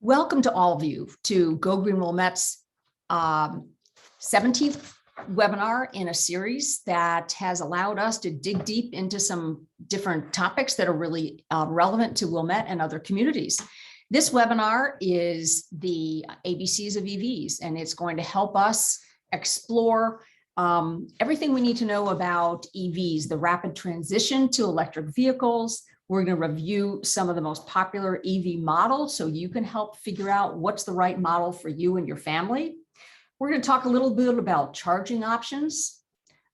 Welcome to all of you to Go Green Wilmette's 17th webinar in a series that has allowed us to dig deep into some different topics that are really relevant to Wilmette and other communities. This webinar is the ABCs of EVs, and it's going to help us explore everything we need to know about EVs, the rapid transition to electric vehicles. We're going to review some of the most popular EV models so you can help figure out what's the right model for you and your family. We're going to talk a little bit about charging options.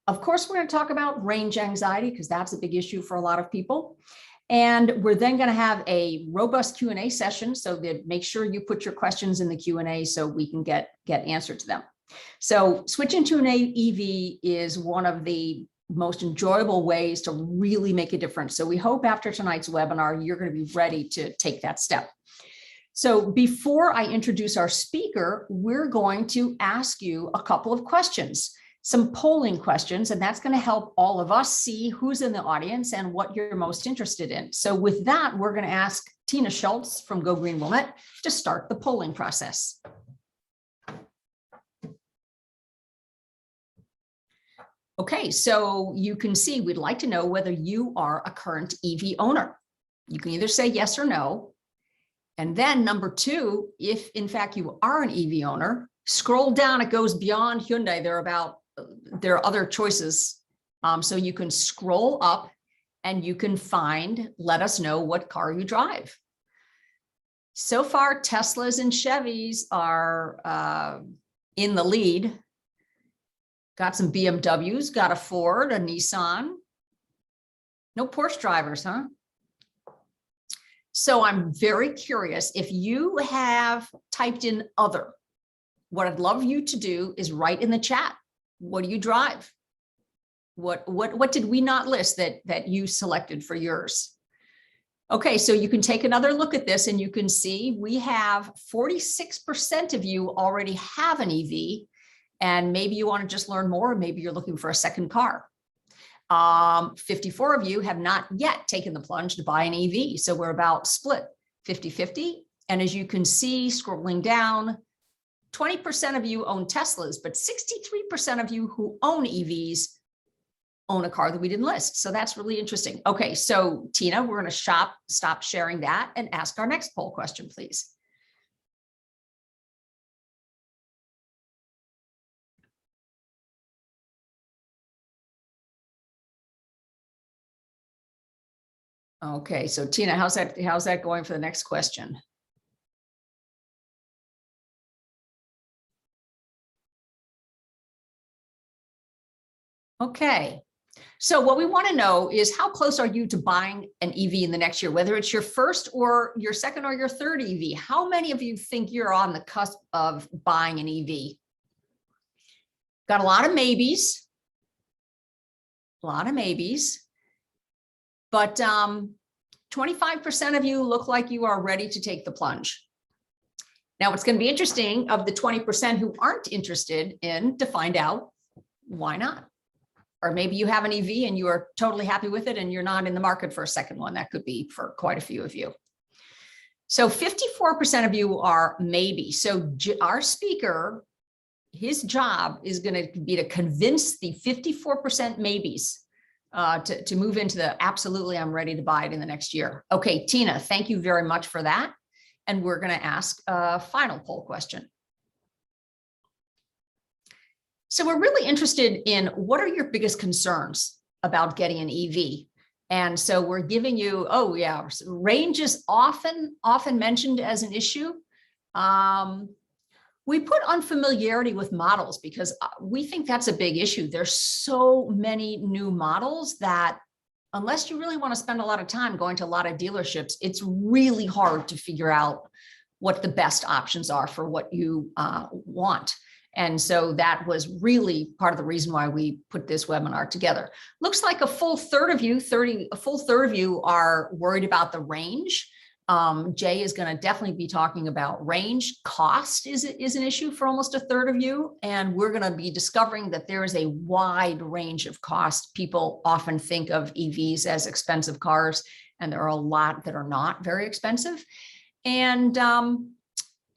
Of course, we're going to talk about range anxiety because that's a big issue for a lot of people. And we're then going to have a robust Q&A session so that make sure you put your questions in the Q&A so we can get answer to them. So switching to an EV is one of the most enjoyable ways to really make a difference. So we hope after tonight's webinar, you're going to be ready to take that step. So before I introduce our speaker, we're going to ask you a couple of questions, some polling questions, and that's going to help all of us see who's in the audience and what you're most interested in. So with that, we're going to ask Tina Schultz from Go Green Wilmette to start the polling process. Okay, so you can see we'd like to know whether you are a current EV owner. You can either say yes or no. And then number two, if in fact you are an EV owner, scroll down, it goes beyond Hyundai. There are other choices. So you can scroll up and you can let us know what car you drive. So far, Teslas and Chevys are in the lead. Got some BMWs, got a Ford, a Nissan. No Porsche drivers, huh? So I'm very curious if you have typed in other. What I'd love you to do is write in the chat. What do you drive? What did we not list that you selected for yours? Okay, so you can take another look at this and you can see we have 46% of you already have an EV. And maybe you want to just learn more, maybe you're looking for a second car. 54 of you have not yet taken the plunge to buy an EV. So we're about split 50-50. And as you can see, scrolling down, 20% of you own Teslas, but 63% of you who own EVs own a car that we didn't list. So that's really interesting. Okay, so Tina, we're going to stop sharing that and ask our next poll question, please. Okay, so Tina, how's that going for the next question? Okay, so what we want to know is how close are you to buying an EV in the next year, whether it's your first or your second or your third EV? How many of you think you're on the cusp of buying an EV? Got a lot of maybes. But 25% of you look like you are ready to take the plunge. Now, it's going to be interesting of the 20% who aren't interested to find out why not. Or maybe you have an EV and you are totally happy with it and you're not in the market for a second one. That could be for quite a few of you. So 54% of you are maybe. So our speaker, his job is going to be to convince the 54% maybes to move into the absolutely, I'm ready to buy it in the next year. Okay, Tina, thank you very much for that. And we're going to ask a final poll question. So we're really interested in what are your biggest concerns about getting an EV? And so we're giving you, oh yeah, range is often mentioned as an issue. We put unfamiliarity with models because we think that's a big issue. There's so many new models that unless you really want to spend a lot of time going to a lot of dealerships, it's really hard to figure out what the best options are for what you want. And so that was really part of the reason why we put this webinar together. Looks like a full third of you are worried about the range. Jay is going to definitely be talking about range. Cost is an issue for almost a third of you. And we're going to be discovering that there is a wide range of cost. People often think of EVs as expensive cars, and there are a lot that are not very expensive. And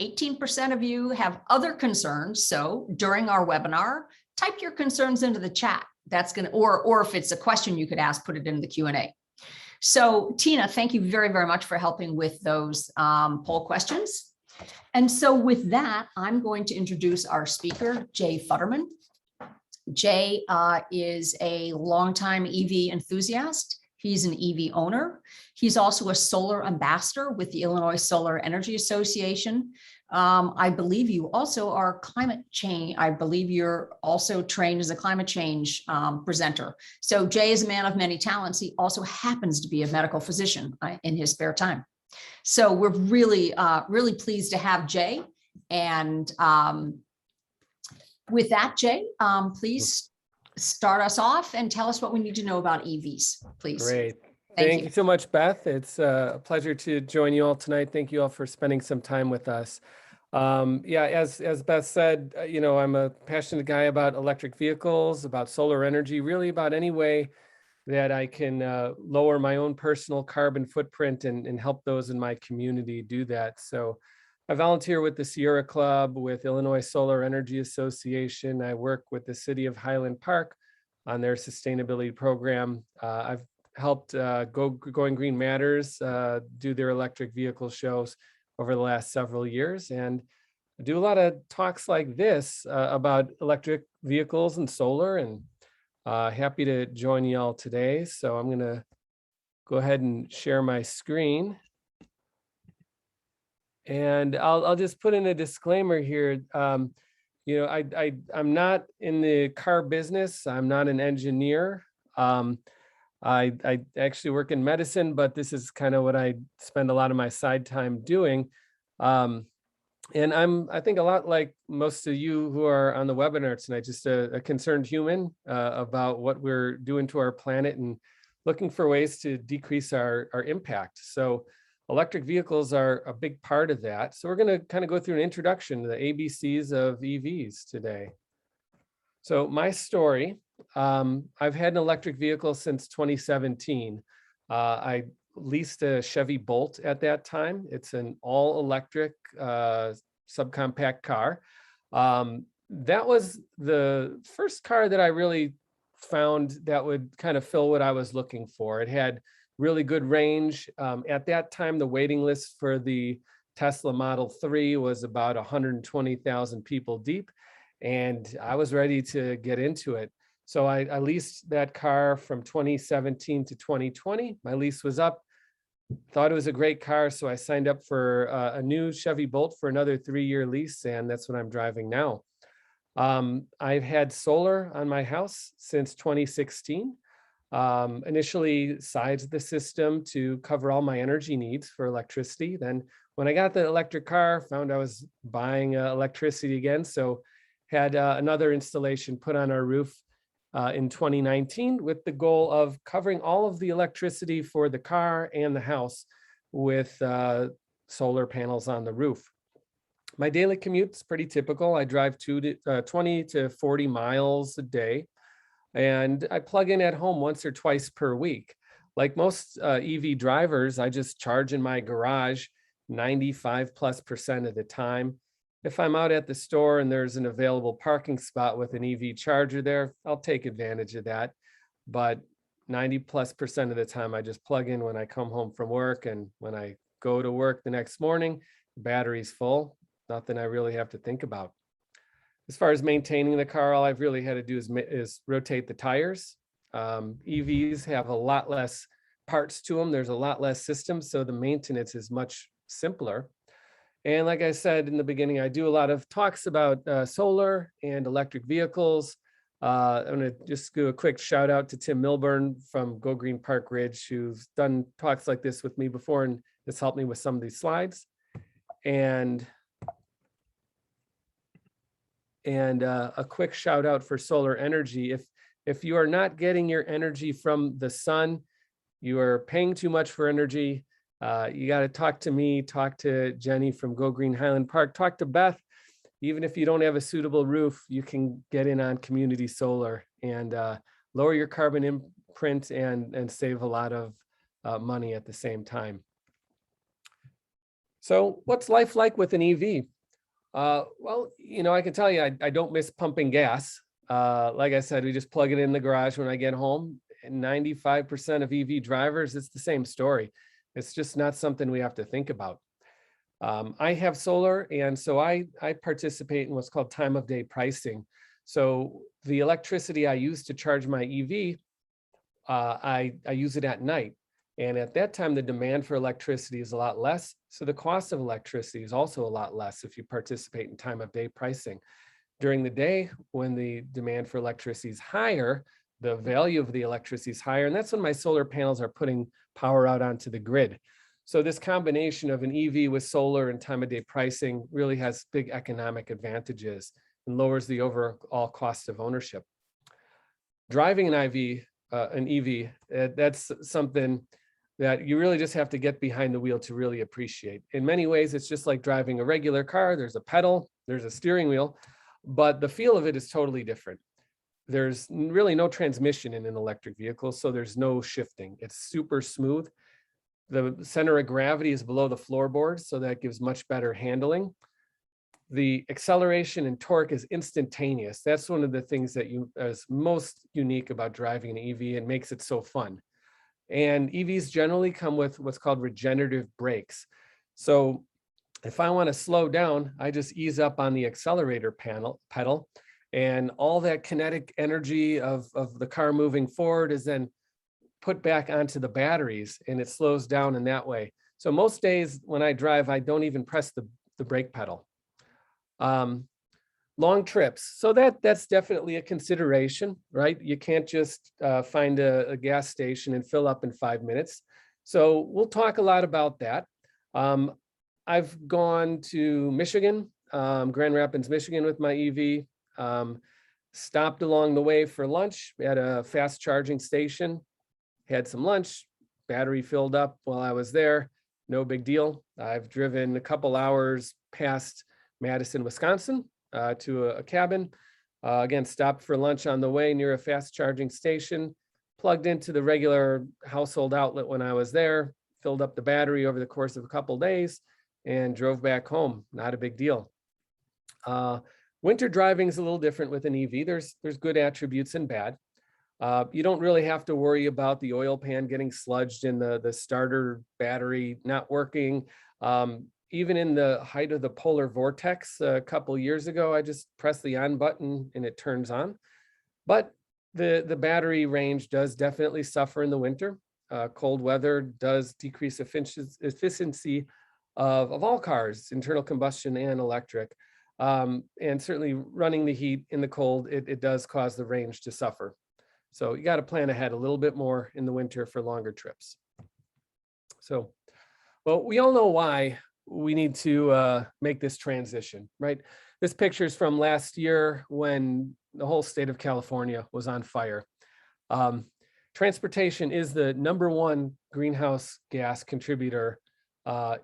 18% of you have other concerns. So during our webinar, type your concerns into the chat. That's going to, or if it's a question you could ask, put it in the Q&A. So Tina, thank you very, very much for helping with those poll questions. And so with that, I'm going to introduce our speaker, Jay Futterman. Jay is a longtime EV enthusiast. He's an EV owner. He's also a solar ambassador with the Illinois Solar Energy Association. I believe you also are climate change. I believe you're also trained as a climate change presenter. So Jay is a man of many talents. He also happens to be a medical physician in his spare time. So we're really, really pleased to have Jay. And with that, Jay, please start us off and tell us what we need to know about EVs, please. Great. Thank you so much, Beth. It's a pleasure to join you all tonight. Thank you all for spending some time with us. Yeah, as Beth said, you know, I'm a passionate guy about electric vehicles, about solar energy, really about any way that I can lower my own personal carbon footprint and help those in my community do that. So I volunteer with the Sierra Club, with Illinois Solar Energy Association. I work with the city of Highland Park on their sustainability program. I've helped Going Green Matters do their electric vehicle shows over the last several years, and I do a lot of talks like this about electric vehicles and solar, and happy to join you all today. So I'm gonna go ahead and share my screen. And I'll just put in a disclaimer here. You know, I'm not in the car business. I'm not an engineer. I actually work in medicine, but this is kind of what I spend a lot of my side time doing. And I think a lot like most of you who are on the webinar tonight, just a concerned human about what we're doing to our planet and looking for ways to decrease our impact. So electric vehicles are a big part of that. So we're going to kind of go through an introduction to the ABCs of EVs today. So my story, I've had an electric vehicle since 2017. I leased a Chevy Bolt at that time. It's an all-electric subcompact car. That was the first car that I really found that would kind of fill what I was looking for. It had really good range. At that time, the waiting list for the Tesla Model 3 was about 120,000 people deep, and I was ready to get into it. So I leased that car from 2017 to 2020. My lease was up, thought it was a great car, so I signed up for a new Chevy Bolt for another 3-year lease, and that's what I'm driving now. I've had solar on my house since 2016. Initially sized the system to cover all my energy needs for electricity. Then when I got the electric car, found I was buying electricity again. So had another installation put on our roof in 2019 with the goal of covering all of the electricity for the car and the house with solar panels on the roof. My daily commute is pretty typical. I drive 20 to 40 miles a day. And I plug in at home once or twice per week. Like most EV drivers, I just charge in my garage 95+% of the time. If I'm out at the store and there's an available parking spot with an EV charger there, I'll take advantage of that. But 90+% of the time, I just plug in when I come home from work, and when I go to work the next morning, the battery's full. Nothing I really have to think about. As far as maintaining the car, all I've really had to do is rotate the tires. EVs have a lot less parts to them. There's a lot less systems, so the maintenance is much simpler. And like I said in the beginning, I do a lot of talks about solar and electric vehicles. I'm going to just do a quick shout out to Tim Milburn from Go Green Park Ridge, who's done talks like this with me before and has helped me with some of these slides. And a quick shout out for solar energy. If you are not getting your energy from the sun, you are paying too much for energy. You got to talk to me, talk to Jenny from Go Green Highland Park, talk to Beth. Even if you don't have a suitable roof, you can get in on community solar and lower your carbon imprint and save a lot of money at the same time. So what's life like with an EV? Well, I can tell you, I don't miss pumping gas. Like I said, we just plug it in the garage when I get home. And 95% of EV drivers, it's the same story. It's just not something we have to think about. I have solar, and so I participate in what's called time of day pricing. So the electricity I use to charge my EV, I use it at night. And at that time, the demand for electricity is a lot less. So the cost of electricity is also a lot less if you participate in time of day pricing. During the day, when the demand for electricity is higher, the value of the electricity is higher. And that's when my solar panels are putting power out onto the grid. So this combination of an EV with solar and time of day pricing really has big economic advantages and lowers the overall cost of ownership. Driving an EV, that's something that you really just have to get behind the wheel to really appreciate. In many ways, it's just like driving a regular car. There's a pedal, there's a steering wheel, but the feel of it is totally different. There's really no transmission in an electric vehicle, so there's no shifting. It's super smooth. The center of gravity is below the floorboard, so that gives much better handling. The acceleration and torque is instantaneous. That's one of the things that is most unique about driving an EV and makes it so fun. And EVs generally come with what's called regenerative brakes. So if I want to slow down, I just ease up on the accelerator pedal, and all that kinetic energy of the car moving forward is then put back onto the batteries, and it slows down in that way. So most days when I drive, I don't even press the brake pedal. Long trips. So that's definitely a consideration, right? You can't just find a gas station and fill up in 5 minutes. So we'll talk a lot about that. I've gone to Michigan, Grand Rapids, Michigan with my EV, stopped along the way for lunch at a fast charging station, had some lunch, battery filled up while I was there. No big deal. I've driven a couple hours past Madison, Wisconsin, to a cabin. Again, stopped for lunch on the way near a fast charging station, plugged into the regular household outlet when I was there, filled up the battery over the course of a couple days, and drove back home. Not a big deal. Winter driving is a little different with an EV. There's good attributes and bad. You don't really have to worry about the oil pan getting sludged and the starter battery not working. Even in the height of the polar vortex a couple years ago, I just press the on button and it turns on. But the battery range does definitely suffer in the winter. Cold weather does decrease efficiency of all cars, internal combustion and electric. And certainly running the heat in the cold, it does cause the range to suffer. So you got to plan ahead a little bit more in the winter for longer trips. So, well, we all know why we need to make this transition, right? This picture is from last year when the whole state of California was on fire. Transportation is the #1 greenhouse gas contributor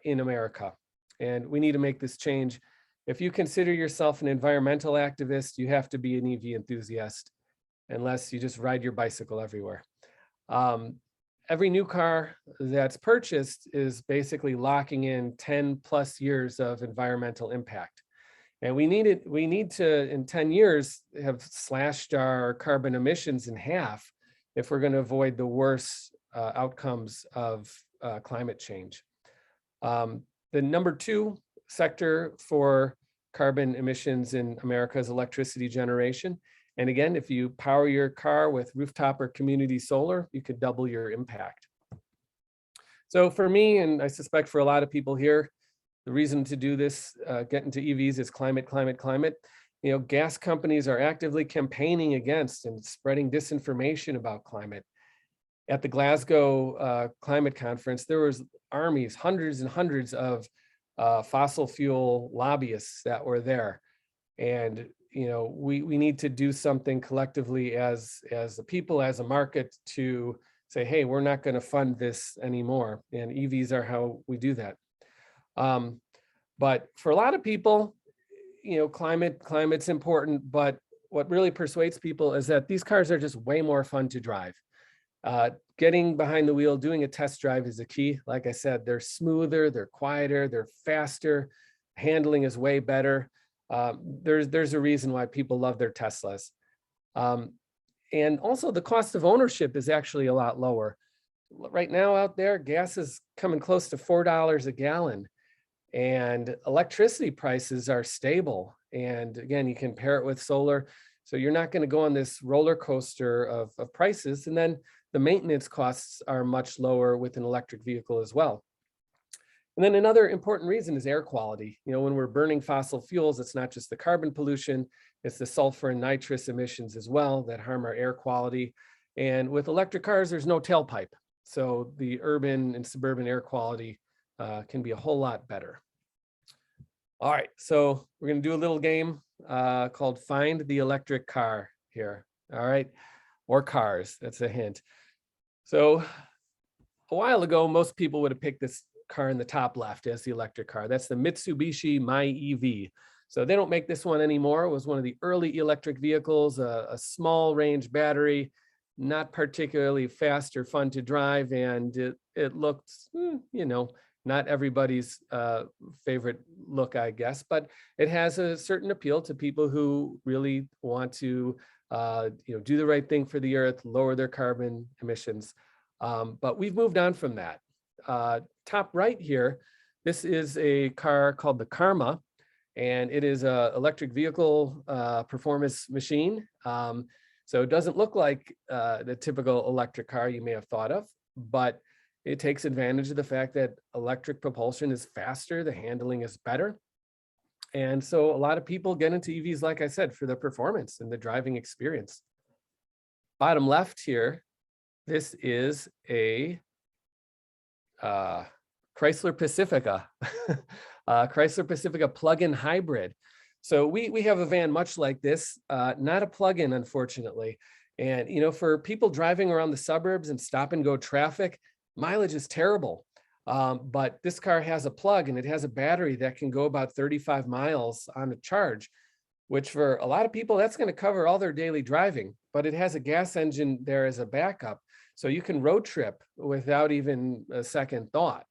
in America, and we need to make this change. If you consider yourself an environmental activist, you have to be an EV enthusiast, unless you just ride your bicycle everywhere. Every new car that's purchased is basically locking in 10+ years of environmental impact. And we need to, in 10 years, have slashed our carbon emissions in half if we're going to avoid the worst outcomes of climate change. The #2 sector for carbon emissions in America is electricity generation. And again, if you power your car with rooftop or community solar, you could double your impact. So for me, and I suspect for a lot of people here, the reason to do this, get into EVs is climate. Gas companies are actively campaigning against and spreading disinformation about climate. At the Glasgow Climate Conference, there was armies, hundreds and hundreds of fossil fuel lobbyists that were there. And we need to do something collectively as a people, as a market, to say, hey, we're not going to fund this anymore. And EVs are how we do that. But for a lot of people, climate's important. But what really persuades people is that these cars are just way more fun to drive. Getting behind the wheel, doing a test drive is the key. Like I said, they're smoother, they're quieter, they're faster, handling is way better. There's a reason why people love their Teslas. And also the cost of ownership is actually a lot lower. Right now out there, gas is coming close to $4 a gallon, and electricity prices are stable. And again, you can pair it with solar. So you're not going to go on this roller coaster of prices. And then the maintenance costs are much lower with an electric vehicle as well. And then another important reason is air quality. You know, when we're burning fossil fuels, it's not just the carbon pollution, it's the sulfur and nitrous emissions as well that harm our air quality. And with electric cars, there's no tailpipe. So the urban and suburban air quality can be a whole lot better. All right, so we're going to do a little game called Find the Electric Car here. All right, or cars, that's a hint. So a while ago, most people would have picked this car in the top left as the electric car. That's the Mitsubishi PHEV. So they don't make this one anymore. It was one of the early electric vehicles, a small range battery, not particularly fast or fun to drive. And it looked, you know, not everybody's favorite look, I guess, but it has a certain appeal to people who really want to, do the right thing for the earth, lower their carbon emissions. But we've moved on from that. Top right here, this is a car called the Karma, and it is an electric vehicle performance machine. So it doesn't look like the typical electric car you may have thought of, but it takes advantage of the fact that electric propulsion is faster, the handling is better. And so a lot of people get into EVs, like I said, for the performance and the driving experience. Bottom left here, this is a Chrysler Pacifica, Chrysler Pacifica plug-in hybrid. So we have a van much like this, not a plug-in, unfortunately. And, you know, for people driving around the suburbs and stop and go traffic, mileage is terrible. But this car has a plug and it has a battery that can go about 35 miles on a charge, which for a lot of people, that's going to cover all their daily driving. But it has a gas engine there as a backup. So you can road trip without even a second thought.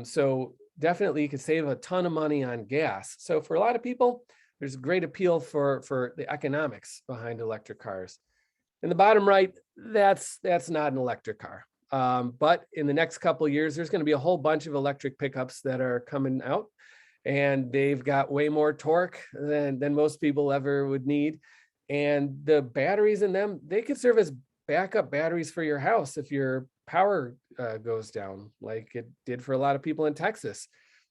So definitely you can save a ton of money on gas. So for a lot of people, there's a great appeal for the economics behind electric cars. In the bottom right, that's not an electric car. But in the next couple of years, there's going to be a whole bunch of electric pickups that are coming out, and they've got way more torque than most people ever would need. And the batteries in them, they could serve as backup batteries for your house if your power goes down, like it did for a lot of people in Texas.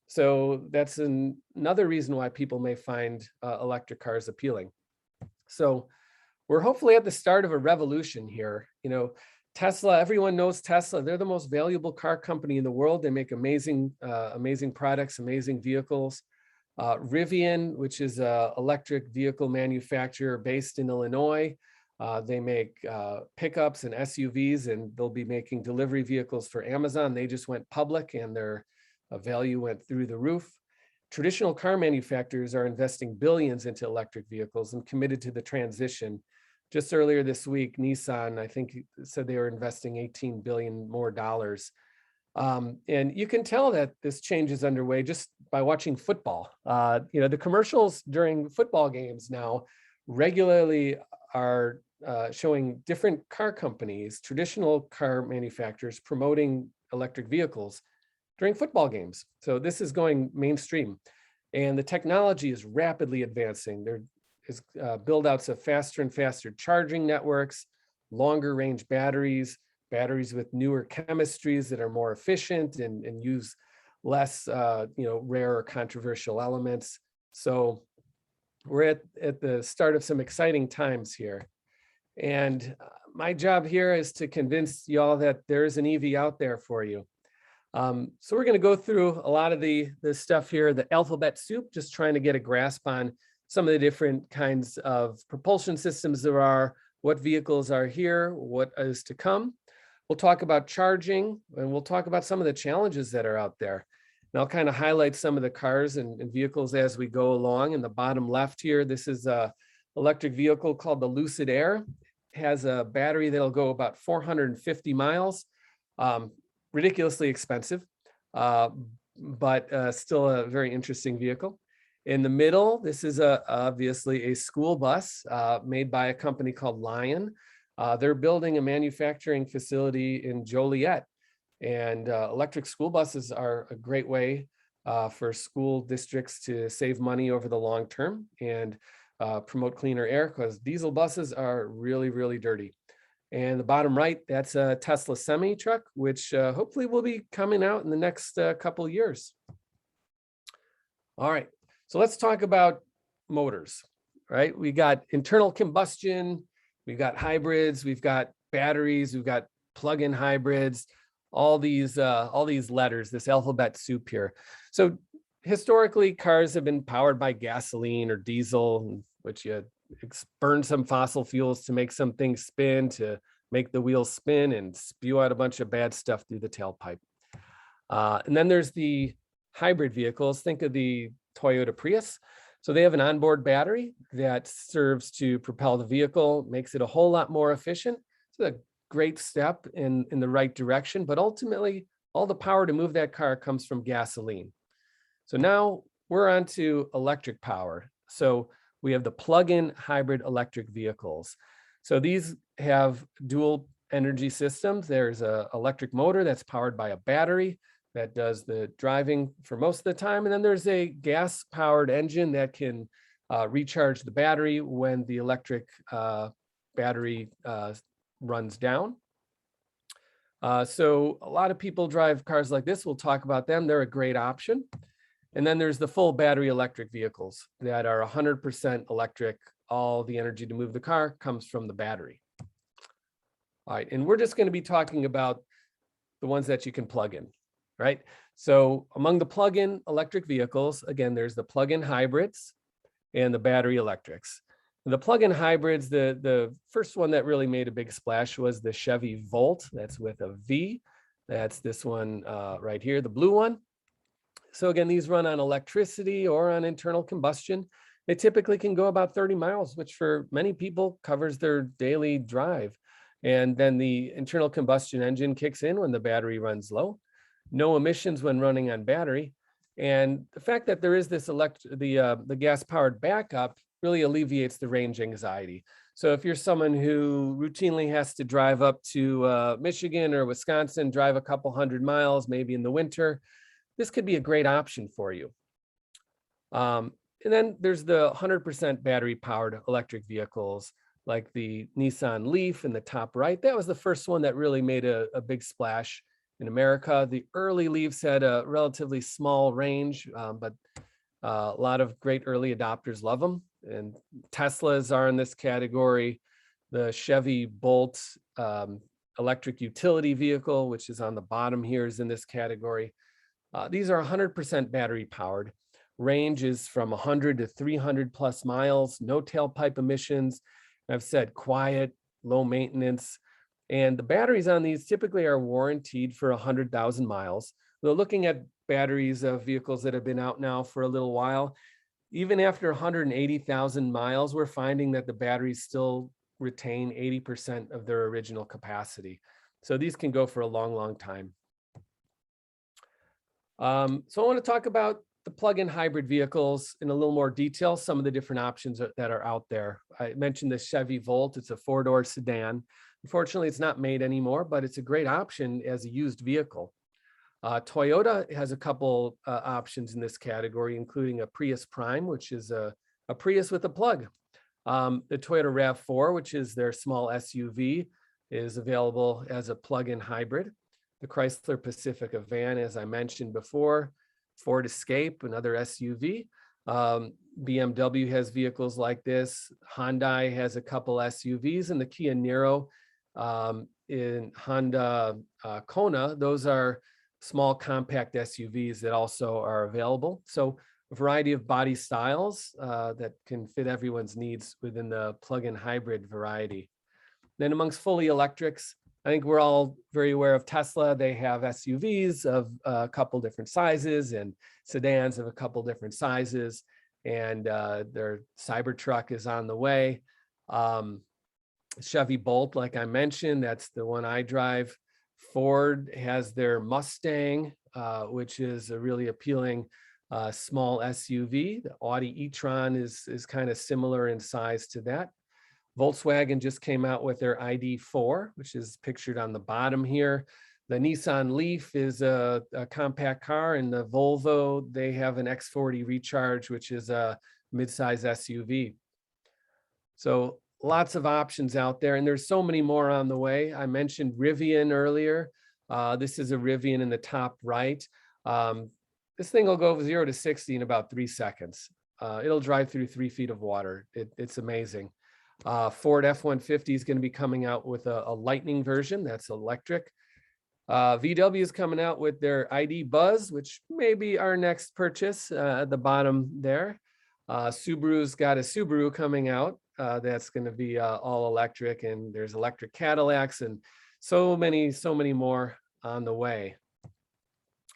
So that's another reason why people may find electric cars appealing. So we're hopefully at the start of a revolution here. You know, Tesla, everyone knows Tesla. They're the most valuable car company in the world. They make amazing products, amazing vehicles. Rivian, which is an electric vehicle manufacturer based in Illinois. They make pickups and SUVs, and they'll be making delivery vehicles for Amazon. They just went public and their value went through the roof. Traditional car manufacturers are investing billions into electric vehicles and committed to the transition. Just earlier this week, Nissan, I think, said they were investing $18 billion more. And you can tell that this change is underway just by watching football. The commercials during football games now regularly are showing different car companies, traditional car manufacturers promoting electric vehicles during football games. So this is going mainstream, and the technology is rapidly advancing. There is build outs of faster and faster charging networks, longer range batteries with newer chemistries that are more efficient and use less, rare or controversial elements. So we're at the start of some exciting times here. And my job here is to convince y'all that there is an EV out there for you. So we're going to go through a lot of the stuff here, the alphabet soup, just trying to get a grasp on some of the different kinds of propulsion systems there are, what vehicles are here, what is to come. We'll talk about charging, and we'll talk about some of the challenges that are out there. And I'll kind of highlight some of the cars and vehicles as we go along. In the bottom left here, this is a electric vehicle called the Lucid Air. has a battery that'll go about 450 miles. Ridiculously expensive, but still a very interesting vehicle. In the middle, this is obviously a school bus made by a company called Lion. They're building a manufacturing facility in Joliet, and electric school buses are a great way for school districts to save money over the long term and promote cleaner air, because diesel buses are really, really dirty. And the bottom right, that's a Tesla semi truck, which hopefully will be coming out in the next couple of years. All right, so let's talk about motors, right? We got internal combustion, we've got hybrids, we've got batteries, we've got plug-in hybrids, all these letters, this alphabet soup here. So historically, cars have been powered by gasoline or diesel, which you burn some fossil fuels to make some things spin, to make the wheels spin and spew out a bunch of bad stuff through the tailpipe. And then there's the hybrid vehicles. Think of the Toyota Prius. So they have an onboard battery that serves to propel the vehicle, makes it a whole lot more efficient. It's a great step in the right direction, but ultimately all the power to move that car comes from gasoline. So now we're on to electric power. So we have the plug-in hybrid electric vehicles. So these have dual energy systems. There's an electric motor that's powered by a battery that does the driving for most of the time. And then there's a gas-powered engine that can recharge the battery when the electric battery runs down. So a lot of people drive cars like this. We'll talk about them. They're a great option. And then there's the full battery electric vehicles that are 100% electric. All the energy to move the car comes from the battery. All right, and we're just going to be talking about the ones that you can plug in, right? So among the plug-in electric vehicles, again, there's the plug-in hybrids and the battery electrics. The plug-in hybrids, the first one that really made a big splash was the Chevy Volt. That's with a V. That's this one right here, the blue one. So again, these run on electricity or on internal combustion. They typically can go about 30 miles, which for many people covers their daily drive. And then the internal combustion engine kicks in when the battery runs low. No emissions when running on battery. And the fact that there is this the gas-powered backup really alleviates the range anxiety. So if you're someone who routinely has to drive up to Michigan or Wisconsin, drive a couple hundred miles, maybe in the winter, this could be a great option for you. And then there's the 100% battery powered electric vehicles like the Nissan Leaf in the top right. That was the first one that really made a big splash in America. The early Leafs had a relatively small range, but a lot of great early adopters love them. And Teslas are in this category. The Chevy Bolt electric utility vehicle, which is on the bottom here, is in this category. These are 100% battery powered. Range is from 100 to 300 plus miles, no tailpipe emissions. I've said quiet, low maintenance. And the batteries on these typically are warranted for 100,000 miles. We're looking at batteries of vehicles that have been out now for a little while. Even after 180,000 miles, we're finding that the batteries still retain 80% of their original capacity. So these can go for a long, long time. So I want to talk about the plug-in hybrid vehicles in a little more detail, some of the different options that are out there. I mentioned the Chevy Volt. It's a four-door sedan. Unfortunately, it's not made anymore, but it's a great option as a used vehicle. Toyota has a couple options in this category, including a Prius Prime, which is a Prius with a plug. The Toyota RAV4, which is their small SUV, is available as a plug-in hybrid. The Chrysler Pacifica van, as I mentioned before, Ford Escape, another SUV. BMW has vehicles like this. Hyundai has a couple SUVs, and the Kia Niro in Honda Kona, those are small compact SUVs that also are available. So a variety of body styles that can fit everyone's needs within the plug-in hybrid variety. Then amongst fully electrics, I think we're all very aware of Tesla. They have SUVs of a couple different sizes and sedans of a couple different sizes, and their Cybertruck is on the way. Chevy Bolt, like I mentioned, that's the one I drive. Ford has their Mustang, which is a really appealing small SUV. The Audi e-tron is kind of similar in size to that. Volkswagen just came out with their ID.4, which is pictured on the bottom here. The Nissan Leaf is a compact car, and the Volvo, they have an X40 Recharge, which is a midsize SUV. So lots of options out there, and there's so many more on the way. I mentioned Rivian earlier. This is a Rivian in the top right. This thing will go 0 to 60 in about 3 seconds. It'll drive through 3 feet of water. It's amazing. Ford F-150 is going to be coming out with a Lightning version that's electric. VW is coming out with their ID Buzz, which may be our next purchase at the bottom there. Subaru's got a Subaru coming out that's going to be all electric, and there's electric Cadillacs and so many more on the way.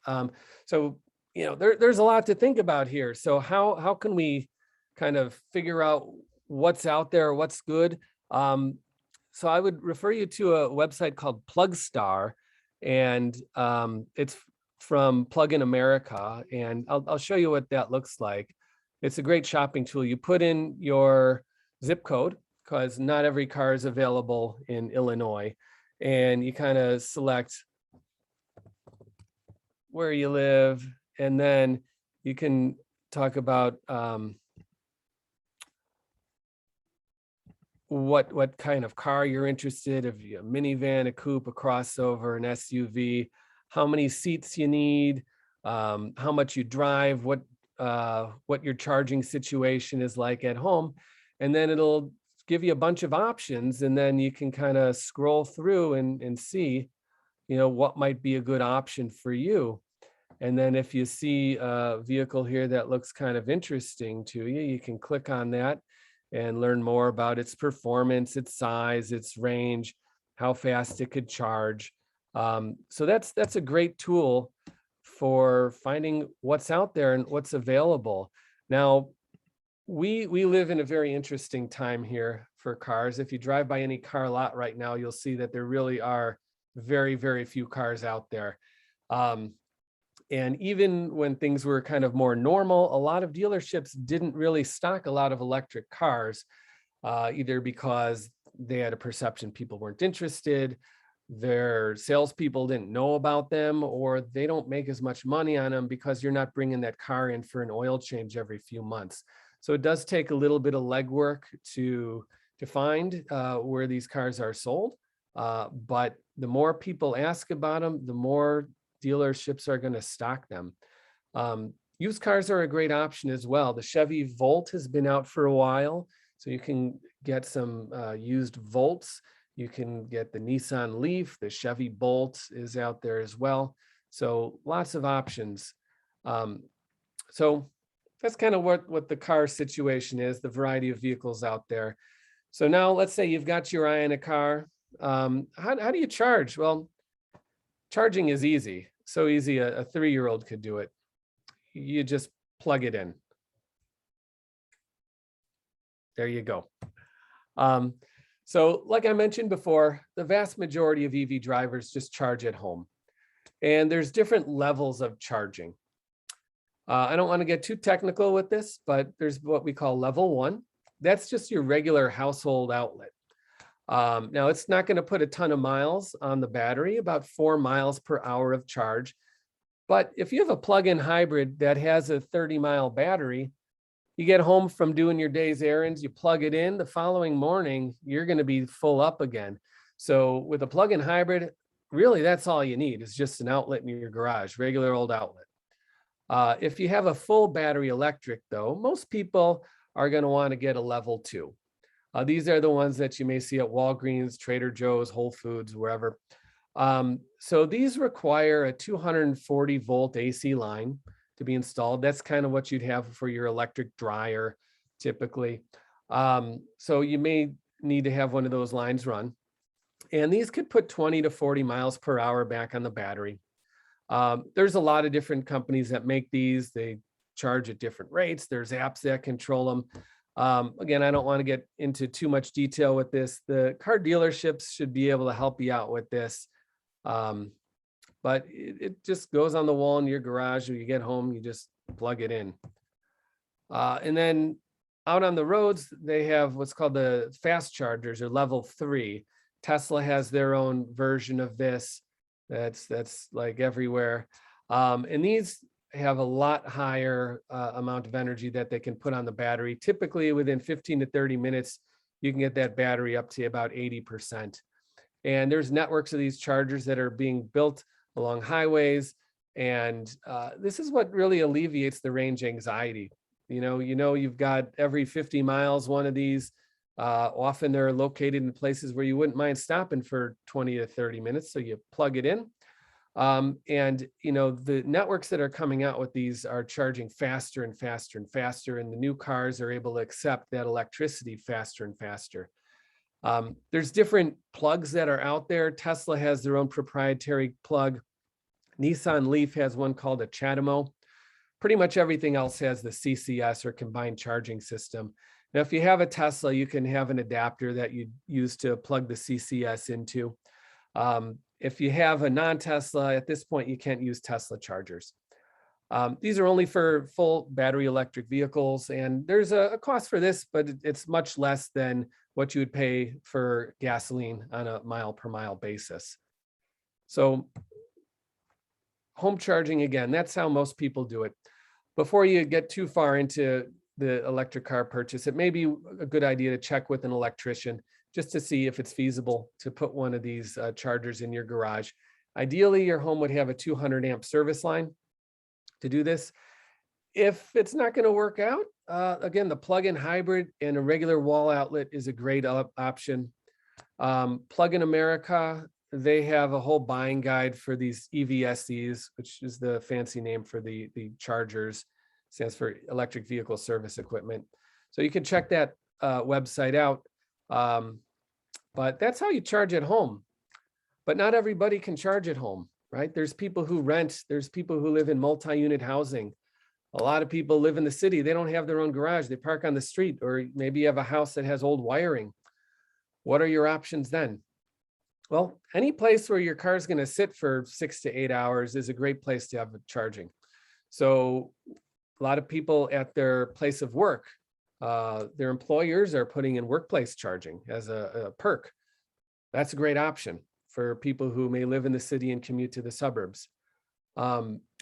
So, you know, there's a lot to think about here. So how can we kind of figure out what's out there, what's good? So I would refer you to a website called Plugstar, and it's from Plug-in America, and I'll show you what that looks like. It's a great shopping tool. You put in your zip code, because not every car is available in Illinois, and you kind of select where you live, and then you can talk about what kind of car you're interested in, if you a minivan, a coupe, a crossover, an SUV, how many seats you need, how much you drive, what your charging situation is like at home. And then it'll give you a bunch of options, and then you can kind of scroll through and see, you know, what might be a good option for you. And then if you see a vehicle here that looks kind of interesting to you, you can click on that and learn more about its performance, its size, its range, how fast it could charge. So that's a great tool for finding what's out there and what's available. Now, we live in a very interesting time here for cars. If you drive by any car lot right now, you'll see that there really are very few cars out there. And even when things were kind of more normal, a lot of dealerships didn't really stock a lot of electric cars, either because they had a perception people weren't interested, their salespeople didn't know about them, or they don't make as much money on them because you're not bringing that car in for an oil change every few months. So it does take a little bit of legwork to find where these cars are sold. But the more people ask about them, the more dealerships are going to stock them. Used cars are a great option as well. The Chevy Volt has been out for a while, so you can get some used Volts. You can get the Nissan Leaf. The Chevy Bolt is out there as well. So lots of options. So that's kind of what the car situation is, the variety of vehicles out there. So now let's say you've got your eye on a car. How do you charge? Well, charging is easy. So easy, a 3-year-old could do it. You just plug it in. There you go. So like I mentioned before, the vast majority of EV drivers just charge at home. And there's different levels of charging. I don't want to get too technical with this, but there's what we call level 1. That's just your regular household outlet. Now, it's not going to put a ton of miles on the battery, about 4 miles per hour of charge. But if you have a plug-in hybrid that has a 30-mile battery, you get home from doing your day's errands, you plug it in, the following morning, you're going to be full up again. So with a plug-in hybrid, really that's all you need is just an outlet in your garage, regular old outlet. If you have a full battery electric, though, most people are going to want to get a level 2. These are the ones that you may see at Walgreens, Trader Joe's, Whole Foods, wherever. So these require a 240 volt AC line to be installed. That's kind of what you'd have for your electric dryer, typically. So you may need to have one of those lines run. And these could put 20 to 40 miles per hour back on the battery. There's a lot of different companies that make these. They charge at different rates. There's apps that control them. Again, I don't want to get into too much detail with this. The car dealerships should be able to help you out with this. But it just goes on the wall in your garage. When you get home, you just plug it in. And then out on the roads, they have what's called the fast chargers, or level 3. Tesla has their own version of this. That's like everywhere. And these have a lot higher amount of energy that they can put on the battery. Typically within 15 to 30 minutes, you can get that battery up to about 80%. And there's networks of these chargers that are being built along highways. And this is what really alleviates the range anxiety. You've got every 50 miles, one of these. Often they're located in places where you wouldn't mind stopping for 20 to 30 minutes. So you plug it in. The networks that are coming out with these are charging faster and faster and faster. And the new cars are able to accept that electricity faster and faster. There's different plugs that are out there. Tesla has their own proprietary plug. Nissan Leaf has one called a Chatamo. Pretty much everything else has the CCS, or combined charging system. Now, if you have a Tesla, you can have an adapter that you use to plug the CCS into. If you have a non-Tesla, at this point, you can't use Tesla chargers. These are only for full battery electric vehicles, and there's a cost for this, but it's much less than what you would pay for gasoline on a mile per mile basis. So home charging, again, that's how most people do it. Before you get too far into the electric car purchase, it may be a good idea to check with an electrician just to see if it's feasible to put one of these chargers in your garage. Ideally, your home would have a 200 amp service line to do this. If it's not going to work out, again, the plug-in hybrid and a regular wall outlet is a great option. Plug-in America, they have a whole buying guide for these EVSEs, which is the fancy name for the chargers. Stands for electric vehicle service equipment. So you can check that website out. But that's how you charge at home. But not everybody can charge at home, right? There's people who rent. There's people who live in multi-unit housing. A lot of people live in the city. They don't have their own garage. They park on the street, or maybe you have a house that has old wiring. What are your options then? Well, any place where your car is going to sit for 6 to 8 hours is a great place to have charging. So a lot of people at their place of work, their employers are putting in workplace charging as a perk. That's a great option for people who may live in the city and commute to the suburbs.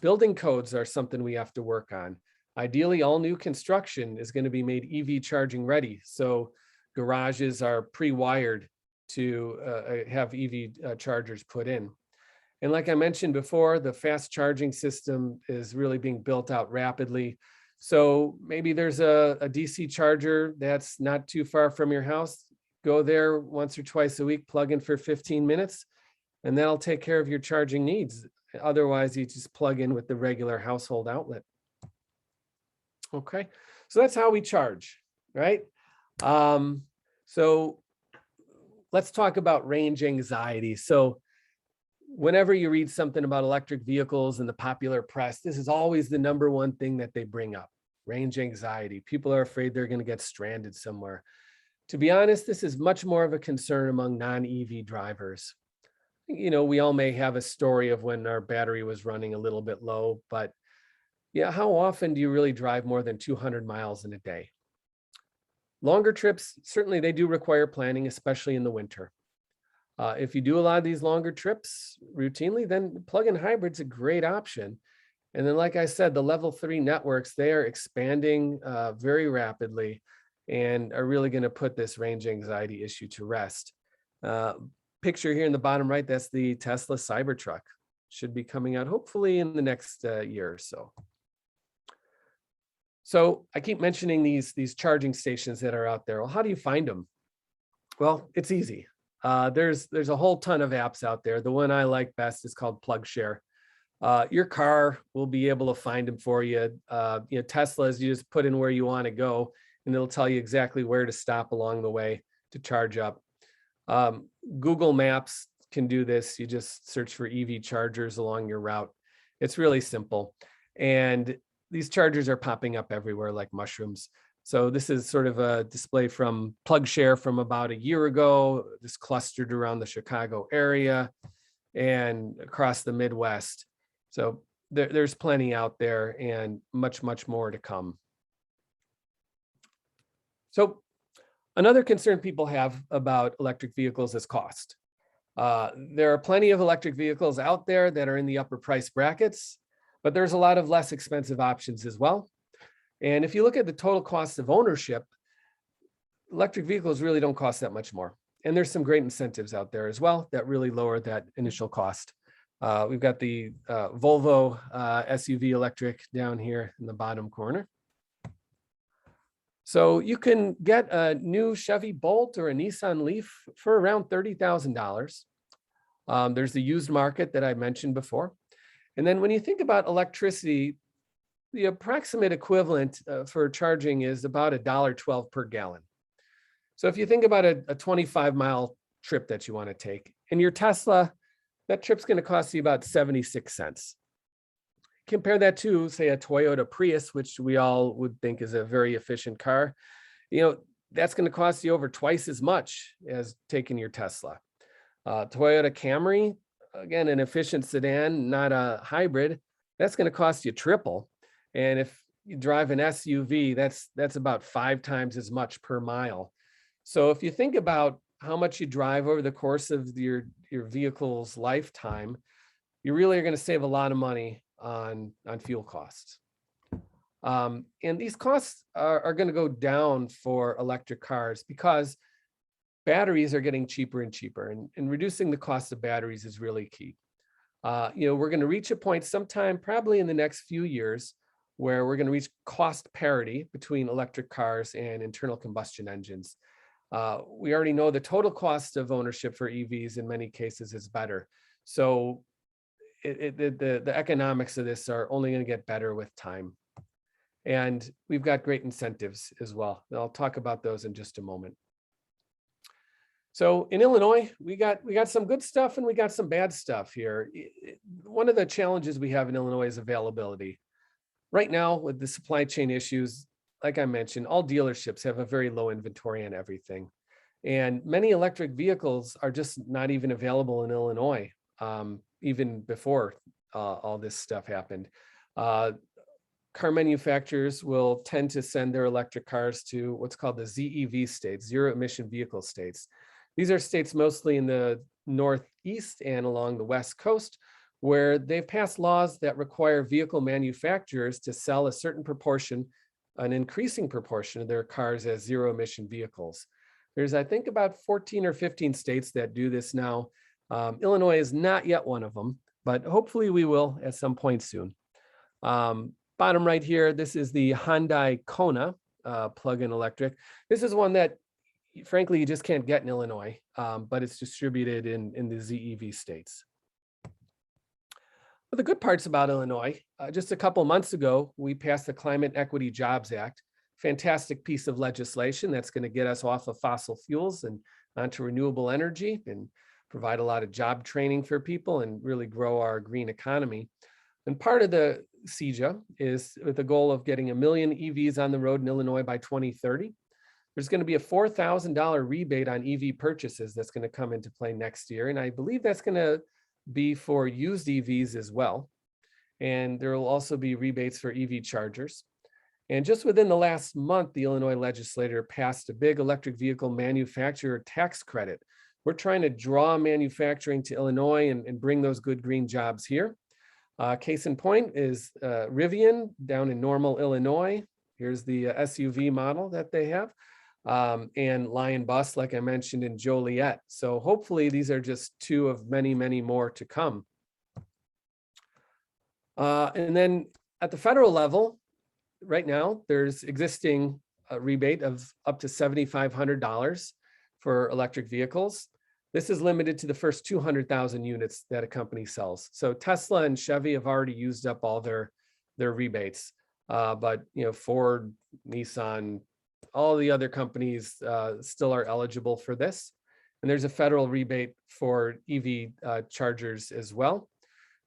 Building codes are something we have to work on. Ideally, all new construction is going to be made EV charging ready. So garages are pre-wired to have EV chargers put in. And like I mentioned before, the fast charging system is really being built out rapidly. So maybe there's a DC charger that's not too far from your house. Go there once or twice a week, plug in for 15 minutes, and that'll take care of your charging needs. Otherwise, you just plug in with the regular household outlet. Okay, so that's how we charge, right? So let's talk about range anxiety. So whenever you read something about electric vehicles in the popular press, this is always the number one thing that they bring up: range anxiety. People are afraid they're going to get stranded somewhere. To be honest, this is much more of a concern among non-EV drivers. We all may have a story of when our battery was running a little bit low, but yeah, how often do you really drive more than 200 miles in a day? Longer trips, certainly they do require planning, especially in the winter. If you do a lot of these longer trips routinely, then plug-in hybrid's a great option. And then, like I said, the level 3 networks, they are expanding very rapidly and are really going to put this range anxiety issue to rest. Picture here in the bottom right, that's the Tesla Cybertruck. Should be coming out hopefully in the next year or so. So I keep mentioning these charging stations that are out there. Well, how do you find them? Well, it's easy. There's a whole ton of apps out there. The one I like best is called PlugShare. Your car will be able to find them for you. Teslas, you just put in where you want to go, and it'll tell you exactly where to stop along the way to charge up. Google Maps can do this. You just search for EV chargers along your route. It's really simple. And these chargers are popping up everywhere like mushrooms. So this is sort of a display from PlugShare from about a year ago, just clustered around the Chicago area and across the Midwest. So there's plenty out there and much, much more to come. So another concern people have about electric vehicles is cost. There are plenty of electric vehicles out there that are in the upper price brackets, but there's a lot of less expensive options as well. And if you look at the total cost of ownership, electric vehicles really don't cost that much more. And there's some great incentives out there as well that really lower that initial cost. We've got the Volvo SUV electric down here in the bottom corner. So you can get a new Chevy Bolt or a Nissan Leaf for around $30,000. There's the used market that I mentioned before. And then when you think about electricity, the approximate equivalent for charging is about $1.12 per gallon. So if you think about a 25-mile trip that you want to take, and your Tesla, that trip's going to cost you about 76 cents. Compare that to, say, a Toyota Prius, which we all would think is a very efficient car. That's going to cost you over twice as much as taking your Tesla. Toyota Camry, again, an efficient sedan, not a hybrid, that's going to cost you triple. And if you drive an SUV, that's about 5 times as much per mile. So if you think about how much you drive over the course of your vehicle's lifetime, you really are going to save a lot of money on fuel costs. And these costs are going to go down for electric cars because batteries are getting cheaper and cheaper, and reducing the cost of batteries is really key. We're going to reach a point sometime probably in the next few years where we're going to reach cost parity between electric cars and internal combustion engines. We already know the total cost of ownership for EVs in many cases is better. So the economics of this are only going to get better with time. And we've got great incentives as well. I'll talk about those in just a moment. So in Illinois, we got some good stuff and we got some bad stuff here. One of the challenges we have in Illinois is availability. Right now, with the supply chain issues, like I mentioned, all dealerships have a very low inventory on everything. And many electric vehicles are just not even available in Illinois, even before all this stuff happened. Car manufacturers will tend to send their electric cars to what's called the ZEV states, zero emission vehicle states. These are states mostly in the Northeast and along the West Coast, where they've passed laws that require vehicle manufacturers to sell a certain proportion, an increasing proportion of their cars as zero emission vehicles. There's, I think, about 14 or 15 states that do this now. Illinois is not yet one of them, but hopefully we will at some point soon. Bottom right here, this is the Hyundai Kona plug-in electric. This is one that, frankly, you just can't get in Illinois, but it's distributed in the ZEV states. But the good parts about Illinois, just a couple months ago, we passed the Climate Equity Jobs Act, fantastic piece of legislation that's going to get us off of fossil fuels and onto renewable energy and provide a lot of job training for people and really grow our green economy. And part of the CEJA is with the goal of getting 1 million EVs on the road in Illinois by 2030. There's going to be a $4,000 rebate on EV purchases that's going to come into play next year. And I believe that's going to be for used EVs as well. And there will also be rebates for EV chargers. And just within the last month, the Illinois legislature passed a big electric vehicle manufacturer tax credit. We're trying to draw manufacturing to Illinois and bring those good green jobs here. Case in point is Rivian down in Normal, Illinois. Here's the SUV model that they have. And Lion Bus, like I mentioned, in Joliet. So hopefully these are just 2 of many, many more to come. And then at the federal level, right now, there's existing rebate of up to $7,500 for electric vehicles. This is limited to the first 200,000 units that a company sells. So Tesla and Chevy have already used up all their rebates. But Ford, Nissan, all the other companies still are eligible for this. And there's a federal rebate for EV chargers as well.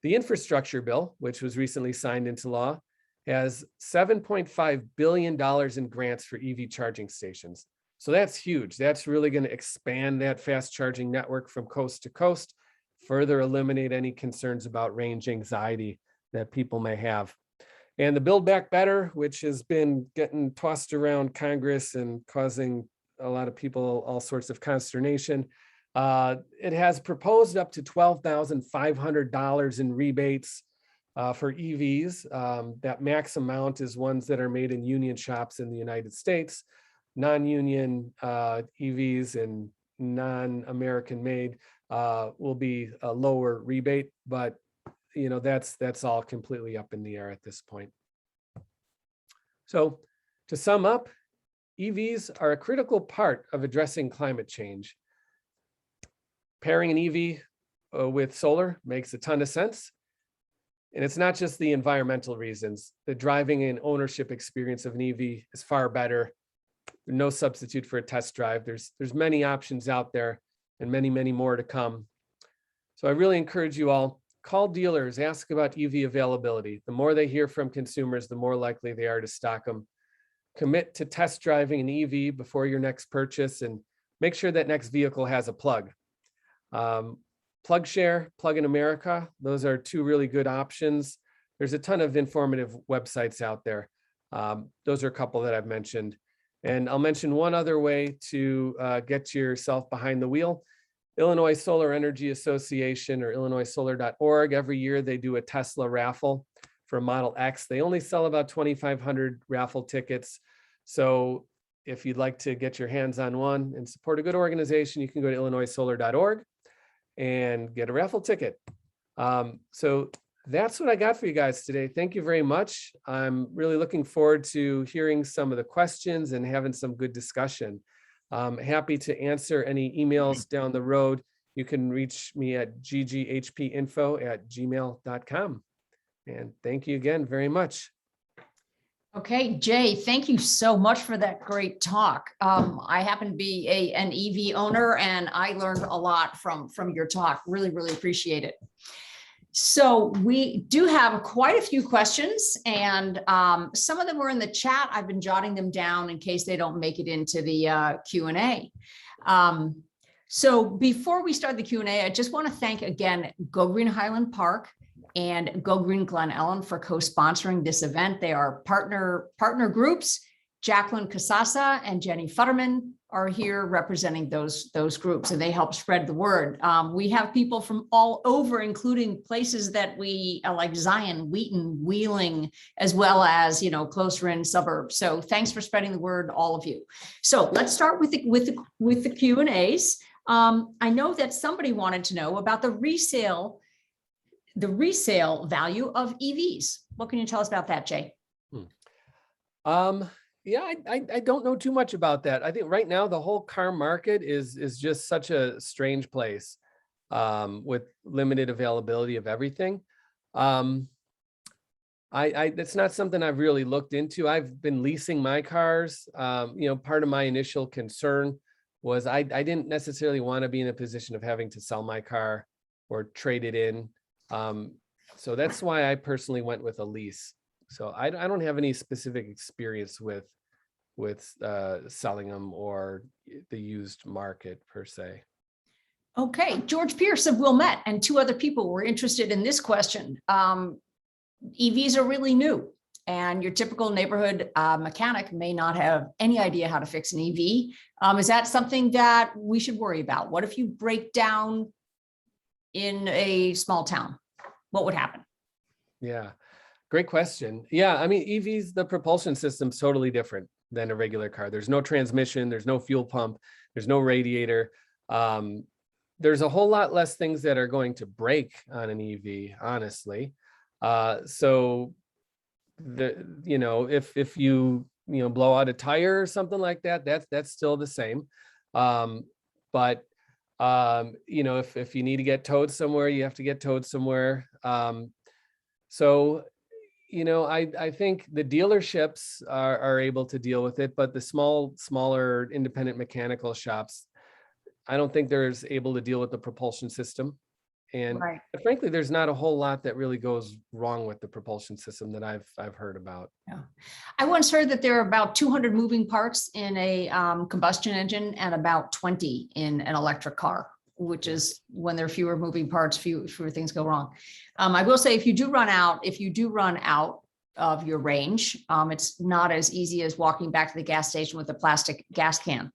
The infrastructure bill, which was recently signed into law, has $7.5 billion in grants for EV charging stations. So that's huge. That's really going to expand that fast charging network from coast to coast, further eliminate any concerns about range anxiety that people may have. And the Build Back Better, which has been getting tossed around Congress and causing a lot of people all sorts of consternation. It has proposed up to $12,500 in rebates for EVs. That max amount is ones that are made in union shops in the United States. Non-union EVs and non-American made will be a lower rebate, but that's all completely up in the air at this point. So to sum up, EVs are a critical part of addressing climate change. Pairing an EV with solar makes a ton of sense. And it's not just the environmental reasons. The driving and ownership experience of an EV is far better. No substitute for a test drive. There's many options out there and many, many more to come. So I really encourage you all, call dealers, ask about EV availability. The more they hear from consumers, the more likely they are to stock them. Commit to test driving an EV before your next purchase and make sure that next vehicle has a plug. PlugShare, Plug in America, those are two really good options. There's a ton of informative websites out there. Those are a couple that I've mentioned. And I'll mention one other way to get yourself behind the wheel. Illinois Solar Energy Association, or illinoissolar.org, every year they do a Tesla raffle for Model X. They only sell about 2,500 raffle tickets. So if you'd like to get your hands on one and support a good organization, you can go to illinoissolar.org and get a raffle ticket. So that's what I got for you guys today. Thank you very much. I'm really looking forward to hearing some of the questions and having some good discussion. Happy to answer any emails down the road. You can reach me at gghpinfo@gmail.com. And thank you again very much. Okay, Jay, thank you so much for that great talk. I happen to be an EV owner, and I learned a lot from your talk. Really, really appreciate it. So we do have quite a few questions, and some of them were in the chat. I've been jotting them down in case they don't make it into the Q&A. So before we start the Q&A, I just want to thank again Go Green Highland Park and Go Green Glen Ellyn for co-sponsoring this event. They are partner groups. Jacqueline Casasa and Jay Futterman are here representing those groups, and they help spread the word. We have people from all over, including places that we like Zion, Wheaton, Wheeling, as well as closer in suburbs. So thanks for spreading the word, all of you. So let's start with the Q&As. I know that somebody wanted to know about the resale value of EVs. What can you tell us about that, Jay? Yeah, I don't know too much about that. I think right now the whole car market is just such a strange place with limited availability of everything. That's not something I've really looked into. I've been leasing my cars. Part of my initial concern was I didn't necessarily want to be in a position of having to sell my car or trade it in. So that's why I personally went with a lease. So I don't have any specific experience with selling them or the used market per se. Okay, George Pierce of Wilmette and two other people were interested in this question. EVs are really new, and your typical neighborhood mechanic may not have any idea how to fix an EV. Is that something that we should worry about? What if you break down in a small town? What would happen? Yeah, great question. Yeah, I mean, EVs, the propulsion system's totally different than a regular car. There's no transmission, there's no fuel pump, there's no radiator. There's a whole lot less things that are going to break on an EV, honestly. So if you blow out a tire or something like that, that's still the same. But if you need to get towed somewhere, you have to get towed somewhere. So I think the dealerships are able to deal with it, but the smaller independent mechanical shops, I don't think they're able to deal with the propulsion system. And Right. frankly, there's not a whole lot that really goes wrong with the propulsion system that I've heard about. Yeah. I once heard that there are about 200 moving parts in a combustion engine and about 20 in an electric car, which is when there are fewer moving parts, fewer things go wrong. I will say if you do run out of your range, it's not as easy as walking back to the gas station with a plastic gas can.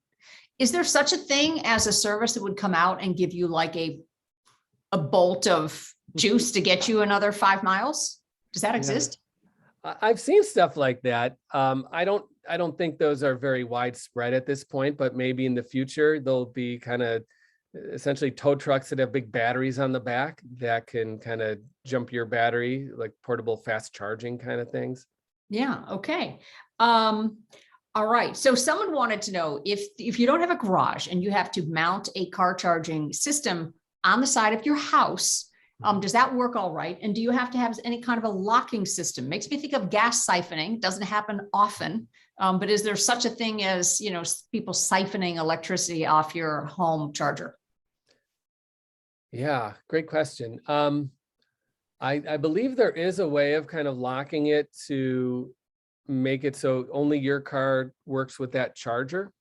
Is there such a thing as a service that would come out and give you like a bolt of juice to get you another 5 miles? Does that exist? I've seen stuff like that. I don't think those are very widespread at this point, but maybe in the future they'll be kind of essentially tow trucks that have big batteries on the back that can kind of jump your battery, like portable fast charging kind of things. Yeah. Okay. All right. So someone wanted to know if you don't have a garage and you have to mount a car charging system on the side of your house, does that work all right? And do you have to have any kind of a locking system? Makes me think of gas siphoning. Doesn't happen often, but is there such a thing as, people siphoning electricity off your home charger? Yeah, great question. I believe there is a way of kind of locking it to make it so only your car works with that charger.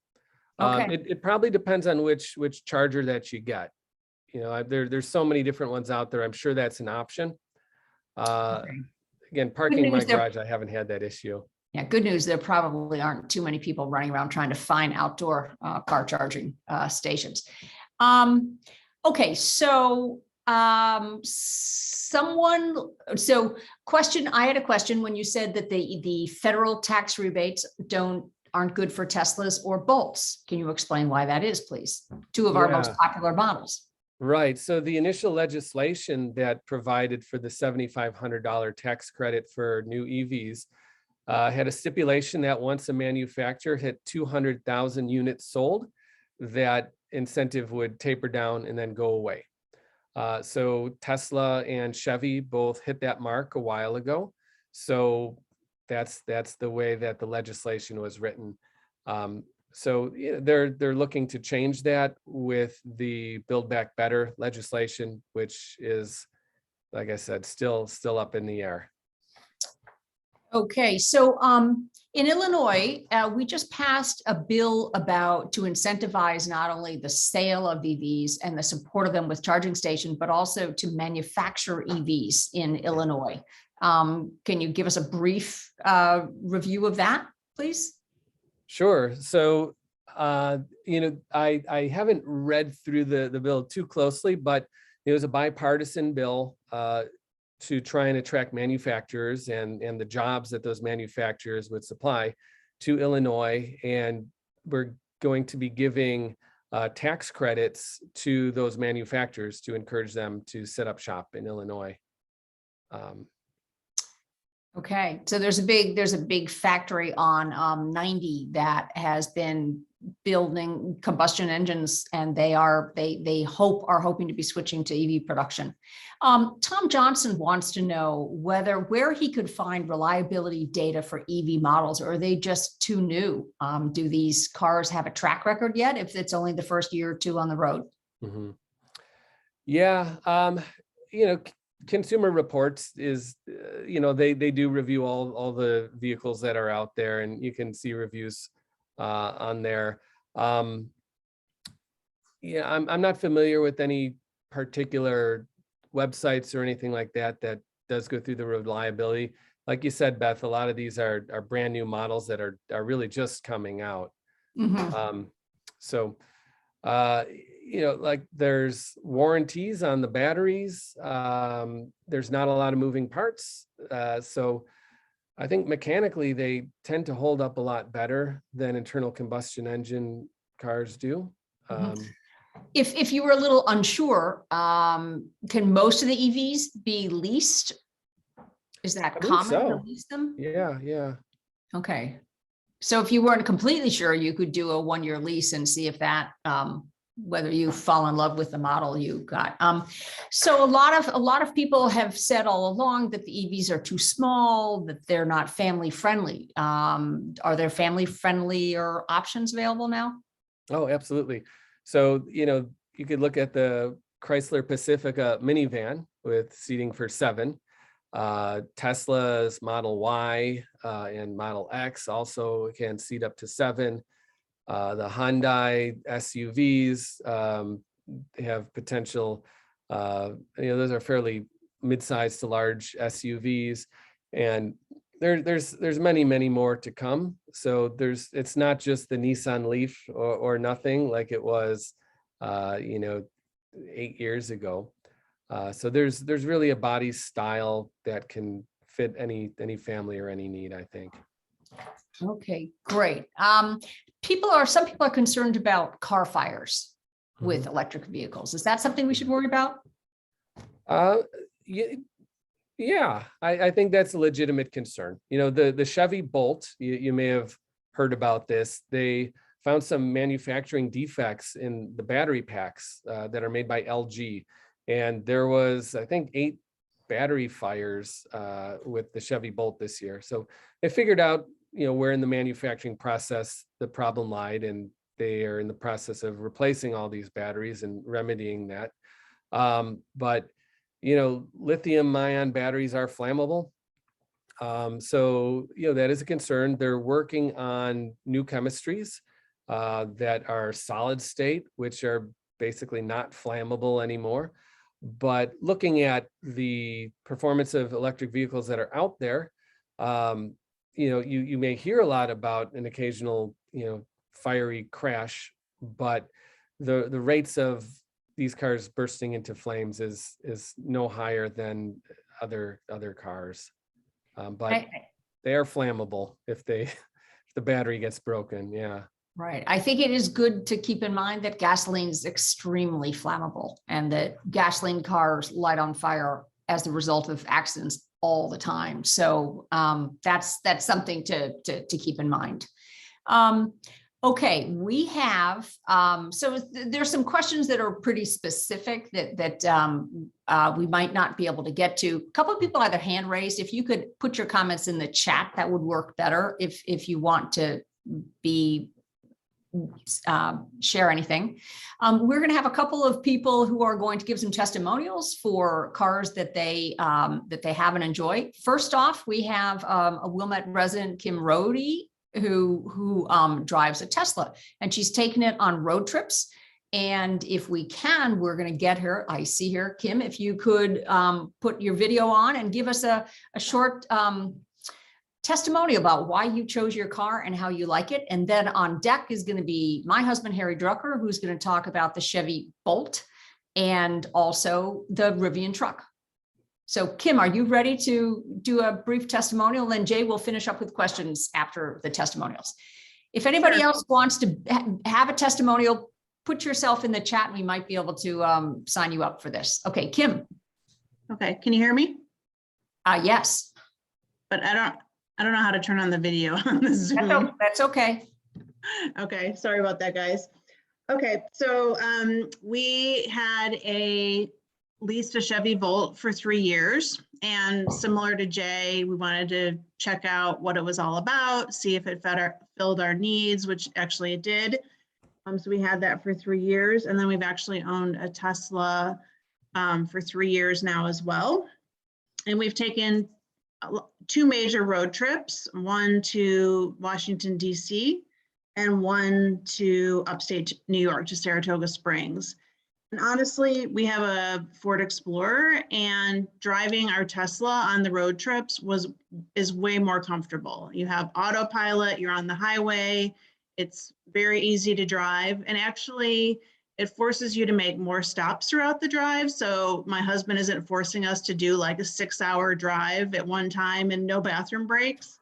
Okay. It probably depends on which charger that you get. There's so many different ones out there. I'm sure that's an option. Okay. Again, parking in my news there. garage, I haven't had that issue. Yeah, good news. There probably aren't too many people running around trying to find outdoor car charging stations. Okay, so question. I had a question when you said that the federal tax rebates aren't good for Teslas or Bolts. Can you explain why that is, please? Two of our most popular models. Right. So the initial legislation that provided for the $7,500 tax credit for new EVs had a stipulation that once a manufacturer hit 200,000 units sold, that incentive would taper down and then go away. So Tesla and Chevy both hit that mark a while ago. So that's the way that the legislation was written. So they're looking to change that with the Build Back Better legislation, which is, like I said, still up in the air. Okay, so in Illinois, we just passed a bill to incentivize not only the sale of EVs and the support of them with charging stations, but also to manufacture EVs in Illinois. Can you give us a brief review of that, please? Sure. So, I haven't read through the bill too closely, but it was a bipartisan bill to try and attract manufacturers and the jobs that those manufacturers would supply to Illinois. And we're going to be giving tax credits to those manufacturers to encourage them to set up shop in Illinois. Okay, so there's a big factory on 90 that has been building combustion engines, and they are hoping to be switching to EV production. Tom Johnson wants to know where he could find reliability data for EV models, or are they just too new? Do these cars have a track record yet if it's only the first year or two on the road? Mm-hmm. Yeah, Consumer Reports is, they do review all the vehicles that are out there, and you can see reviews on there. I'm not familiar with any particular websites or anything like that does go through the reliability. Like you said, Beth, a lot of these are brand new models that are really just coming out. Mm-hmm. Like there's warranties on the batteries. There's not a lot of moving parts. So I think mechanically they tend to hold up a lot better than internal combustion engine cars do. If you were a little unsure, can most of the EVs be leased? Is that common to lease them? Yeah. Okay. So if you weren't completely sure, you could do a 1-year lease and see if that, whether you fall in love with the model you got. So a lot of people have said all along that the EVs are too small, that they're not family friendly. Are there family friendly or options available now? Oh, absolutely. So, you could look at the Chrysler Pacifica minivan with seating for 7. Tesla's Model Y and Model X also can seat up to 7. The Hyundai SUVs have potential, those are fairly mid-sized to large SUVs, and there's many more to come. So it's not just the Nissan Leaf or nothing like it was 8 years ago. So there's really a body style that can fit any family or any need, I think. Okay, great. Some people are concerned about car fires with electric vehicles. Is that something we should worry about? Yeah, I think that's a legitimate concern. The Chevy Bolt, you may have heard about this. They found some manufacturing defects in the battery packs that are made by LG. And there was, I think, 8 battery fires with the Chevy Bolt this year. So they figured out, where in the manufacturing process the problem lied, and they are in the process of replacing all these batteries and remedying that. But lithium ion batteries are flammable. So that is a concern. They're working on new chemistries that are solid state, which are basically not flammable anymore. But looking at the performance of electric vehicles that are out there, you may hear a lot about an occasional, fiery crash, but the rates of these cars bursting into flames is no higher than other cars. But they are flammable if the battery gets broken. Yeah. Right. I think it is good to keep in mind that gasoline is extremely flammable and that gasoline cars light on fire as the result of accidents all the time. So that's something to keep in mind. Okay, we have, so there's some questions that are pretty specific that we might not be able to get to. A couple of people either hand raised. If you could put your comments in the chat, that would work better if you want to share anything. We're going to have a couple of people who are going to give some testimonials for cars that they have and enjoy. First off, we have a Wilmette resident, Kim Rohde, who drives a Tesla, and she's taken it on road trips. And if we can, we're going to get her. I see her, Kim, if you could put your video on and give us a short testimony about why you chose your car and how you like it. And then on deck is going to be my husband, Harry Drucker, who's going to talk about the Chevy Bolt and also the Rivian truck. So Kim, are you ready to do a brief testimonial? Then Jay will finish up with questions after the testimonials. If anybody else wants to have a testimonial, put yourself in the chat and we might be able to sign you up for this. Okay, Kim. Okay, can you hear me? Yes. But I don't know how to turn on the video on the Zoom. That's okay. Okay, sorry about that, guys. Okay, so we had leased a Chevy Bolt for 3 years, and similar to Jay, we wanted to check out what it was all about, see if it filled our needs, which actually it did. So we had that for 3 years, and then we've actually owned a Tesla for 3 years now as well. And we've taken 2 major road trips, one to Washington, D.C., and one to upstate New York, to Saratoga Springs. And honestly, we have a Ford Explorer, and driving our Tesla on the road trips is way more comfortable. You have autopilot, you're on the highway, it's very easy to drive, and actually it forces you to make more stops throughout the drive. So my husband isn't forcing us to do like a 6-hour drive at one time and no bathroom breaks.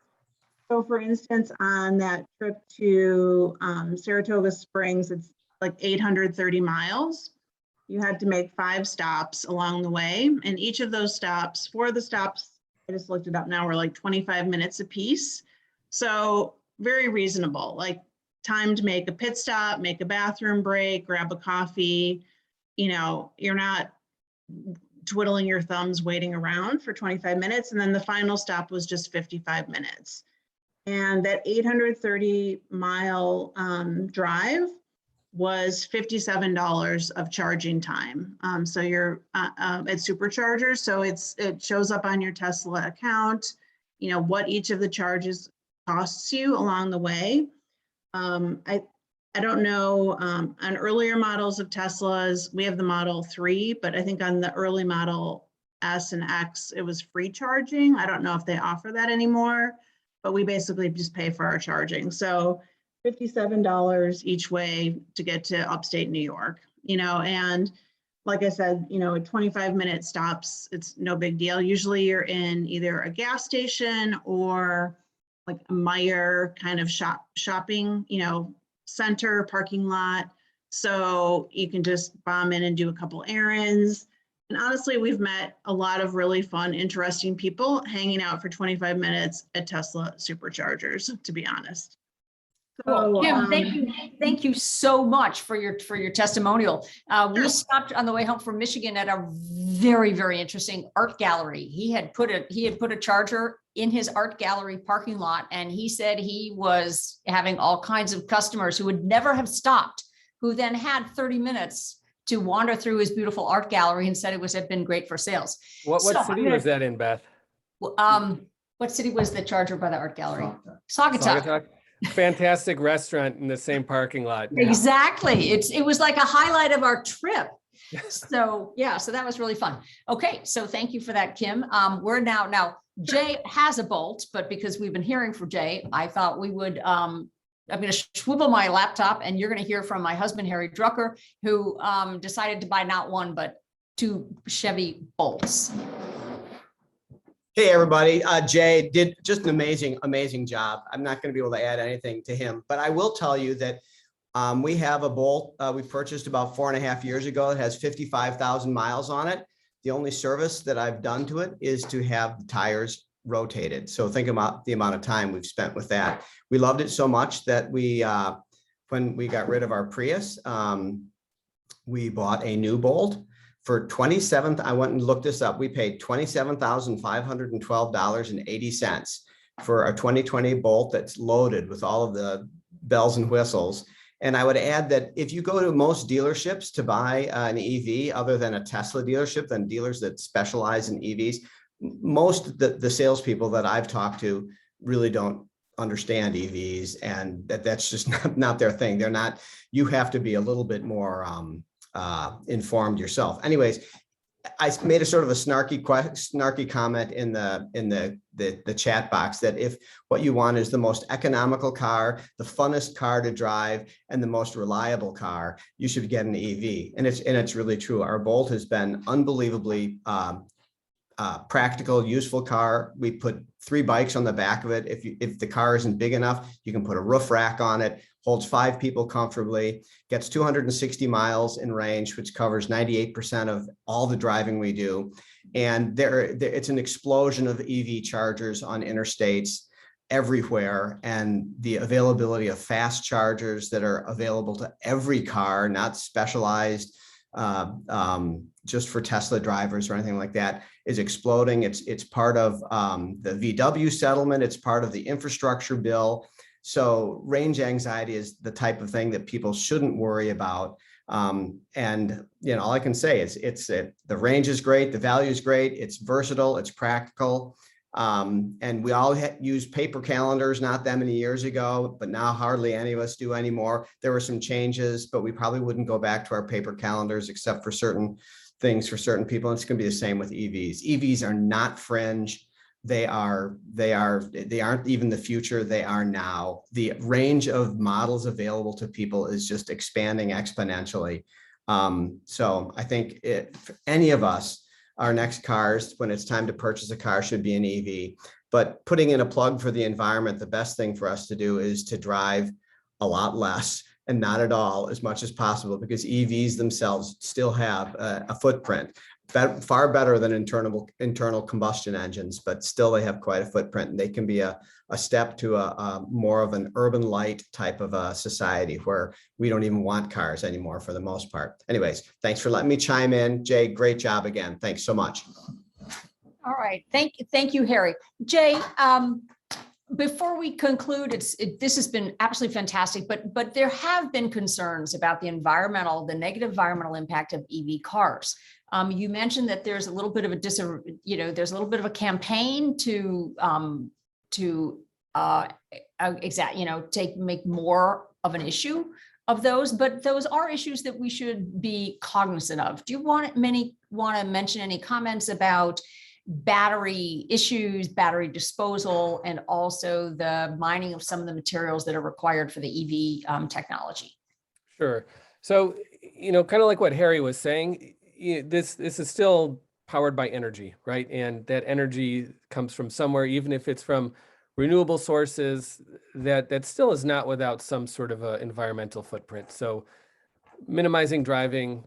So for instance, on that trip to Saratoga Springs, it's like 830 miles. You had to make 5 stops along the way. And each of those stops, 4 of the stops, I just looked it up now, were like 25 minutes a piece. So very reasonable, like time to make a pit stop, make a bathroom break, grab a coffee. You're not twiddling your thumbs waiting around for 25 minutes. And then the final stop was just 55 minutes. And that 830 mile drive was $57 of charging time. So you're at superchargers. So it shows up on your Tesla account, you know, what each of the charges costs you along the way. I don't know, on earlier models of Teslas, we have the Model 3, but I think on the early Model S and X, it was free charging. I don't know if they offer that anymore, but we basically just pay for our charging. So $57 each way to get to upstate New York, you know, and like I said, you know, 25-minute stops, it's no big deal. Usually you're in either a gas station or like a Meijer kind of shopping, you know, center parking lot. So you can just bomb in and do a couple errands. And honestly, we've met a lot of really fun, interesting people hanging out for 25 minutes at Tesla superchargers, to be honest. Well, So, Kim, thank you so much for your testimonial. We Sure. stopped on the way home from Michigan at a very, very interesting art gallery. He had put a charger in his art gallery parking lot, and he said he was having all kinds of customers who would never have stopped, who then had 30 minutes to wander through his beautiful art gallery and said it had been great for sales. What So, city was that in, Beth? What city was the charger by the art gallery? Saugatuck. Saugatuck? Fantastic restaurant in the same parking lot. Exactly. It was like a highlight of our trip. So yeah, so that was really fun. Okay, so thank you for that, Kim. We're now Jay has a Bolt, but because we've been hearing from Jay, I thought we would I'm going to swivel my laptop and you're going to hear from my husband, Harry Drucker, who decided to buy not one, but 2 Chevy Bolts. Hey, everybody. Jay did just an amazing job. I'm not going to be able to add anything to him, but I will tell you that we have a Bolt we purchased about 4.5 years ago. It has 55,000 miles on it. The only service that I've done to it is to have the tires rotated. So think about the amount of time we've spent with that. We loved it so much that we, when we got rid of our Prius, we bought a new Bolt. For I went and looked this up. We paid $27,512.80 for a 2020 Bolt that's loaded with all of the bells and whistles. And I would add that if you go to most dealerships to buy an EV, other than a Tesla dealership, than dealers that specialize in EVs, most the salespeople that I've talked to really don't understand EVs, and that's just not their thing. They're not. You have to be a little bit more informed yourself. Anyways, I made a sort of a snarky comment in the chat box that if what you want is the most economical car, the funnest car to drive, and the most reliable car, you should get an EV. And it's really true. Our Bolt has been unbelievably practical, useful car. We put 3 bikes on the back of it. If the car isn't big enough, you can put a roof rack on it. Holds 5 people comfortably, gets 260 miles in range, which covers 98% of all the driving we do. And it's an explosion of EV chargers on interstates everywhere. And the availability of fast chargers that are available to every car, not specialized just for Tesla drivers or anything like that, is exploding. It's part of the VW settlement. It's part of the infrastructure bill. So range anxiety is the type of thing that people shouldn't worry about. And you know, all I can say is the range is great, the value is great, it's versatile, it's practical. And we all use paper calendars not that many years ago, but now hardly any of us do anymore. There were some changes, but we probably wouldn't go back to our paper calendars except for certain things for certain people. And it's going to be the same with EVs. EVs are not fringe. They aren't even the future. They are now. The range of models available to people is just expanding exponentially. So I think for any of us, our next cars, when it's time to purchase a car, should be an EV. But putting in a plug for the environment, the best thing for us to do is to drive a lot less and not at all as much as possible, because EVs themselves still have a footprint. Far better than internal combustion engines, but still they have quite a footprint, and they can be a step to a more of an urban light type of a society where we don't even want cars anymore for the most part. Anyways, thanks for letting me chime in. Jay, great job again. Thanks so much. All right. Thank you, Harry. Jay, before we conclude, this has been absolutely fantastic, but there have been concerns about the negative environmental impact of EV cars. You mentioned that there's a little bit of there's a little bit of a campaign to make more of an issue of those, but those are issues that we should be cognizant of. Do you want to mention any comments about battery issues, battery disposal, and also the mining of some of the materials that are required for the EV technology? Sure. So, kind of like what Harry was saying, this is still powered by energy, right? And that energy comes from somewhere, even if it's from renewable sources, that still is not without some sort of a environmental footprint. So minimizing driving,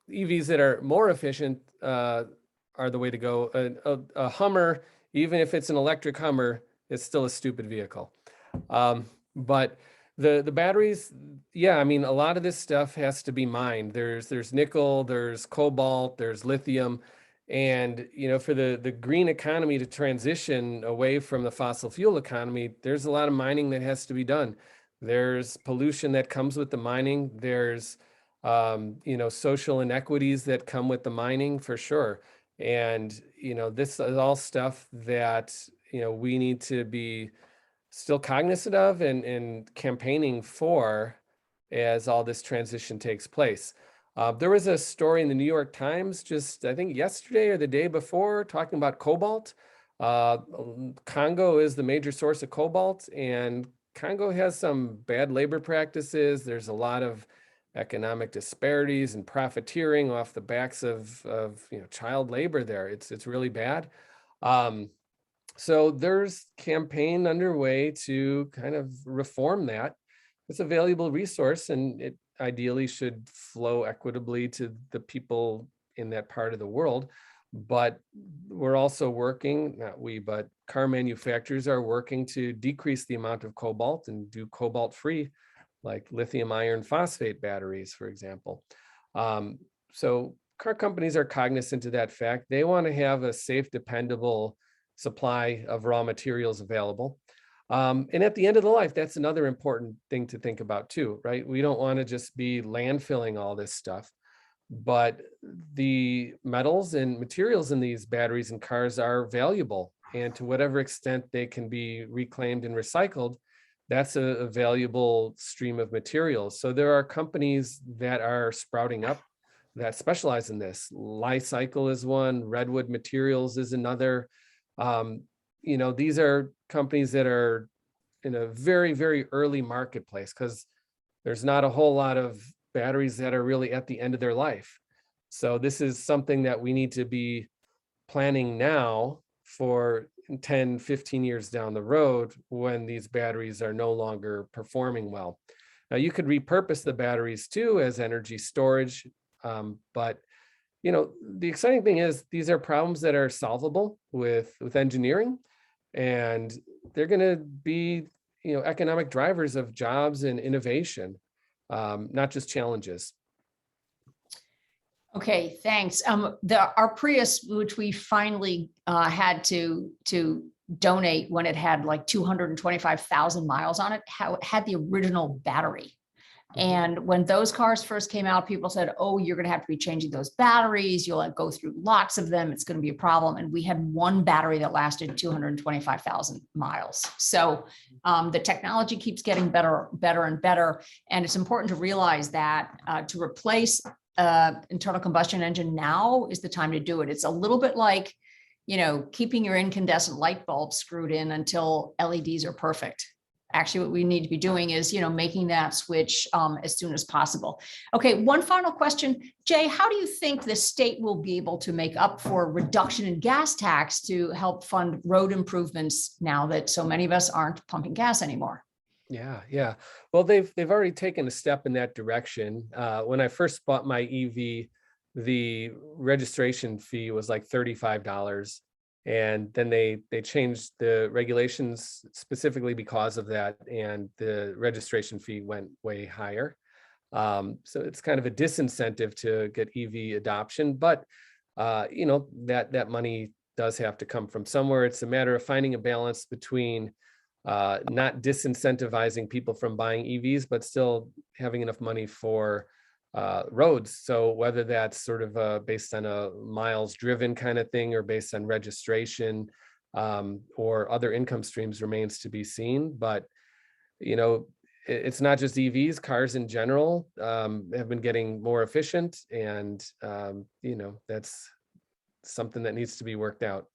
EVs that are more efficient are the way to go. A Hummer, even if it's an electric Hummer, is still a stupid vehicle. But the batteries, yeah, I mean, a lot of this stuff has to be mined. There's nickel, there's cobalt, there's lithium. And, for the green economy to transition away from the fossil fuel economy, there's a lot of mining that has to be done. There's pollution that comes with the mining. There's, social inequities that come with the mining for sure. And, this is all stuff that, we need to be still cognizant of and campaigning for as all this transition takes place. There was a story in the New York Times just, I think yesterday or the day before, talking about cobalt. Congo is the major source of cobalt, and Congo has some bad labor practices. There's a lot of economic disparities and profiteering off the backs of child labor there. It's really bad. So there's campaign underway to kind of reform that. It's a valuable resource, and it ideally should flow equitably to the people in that part of the world. But we're also working, not we, but car manufacturers are working to decrease the amount of cobalt and do cobalt free, like lithium iron phosphate batteries, for example. So car companies are cognizant of that fact. They want to have a safe, dependable supply of raw materials available. And at the end of the life, that's another important thing to think about too, right? We don't want to just be landfilling all this stuff, but the metals and materials in these batteries and cars are valuable. And to whatever extent they can be reclaimed and recycled, that's a valuable stream of materials. So there are companies that are sprouting up that specialize in this. Li-Cycle is one, Redwood Materials is another. These are companies that are in a very, very early marketplace because there's not a whole lot of batteries that are really at the end of their life. So this is something that we need to be planning now for 10, 15 years down the road when these batteries are no longer performing well. Now you could repurpose the batteries too as energy storage, but the exciting thing is these are problems that are solvable with engineering, and they're going to be, economic drivers of jobs and innovation, not just challenges. Okay, thanks. Our Prius, which we finally had to donate when it had like 225,000 miles on it, had the original battery. And when those cars first came out, people said, oh, you're going to have to be changing those batteries. You'll go through lots of them. It's going to be a problem. And we had one battery that lasted 225,000 miles. So the technology keeps getting better and better. And it's important to realize that to replace internal combustion engine now is the time to do it. It's a little bit like, keeping your incandescent light bulb screwed in until LEDs are perfect. Actually, what we need to be doing is, making that switch as soon as possible. Okay, one final question. Jay, how do you think the state will be able to make up for reduction in gas tax to help fund road improvements now that so many of us aren't pumping gas anymore? Yeah. Well, they've already taken a step in that direction. When I first bought my EV, the registration fee was like $35. And then they changed the regulations specifically because of that, and the registration fee went way higher. So it's kind of a disincentive to get EV adoption, but that money does have to come from somewhere. It's a matter of finding a balance between not disincentivizing people from buying EVs, but still having enough money for roads. So whether that's sort of based on a miles driven kind of thing or based on registration or other income streams remains to be seen. But, you know, it's not just EVs, cars in general have been getting more efficient, and, you know, that's something that needs to be worked out.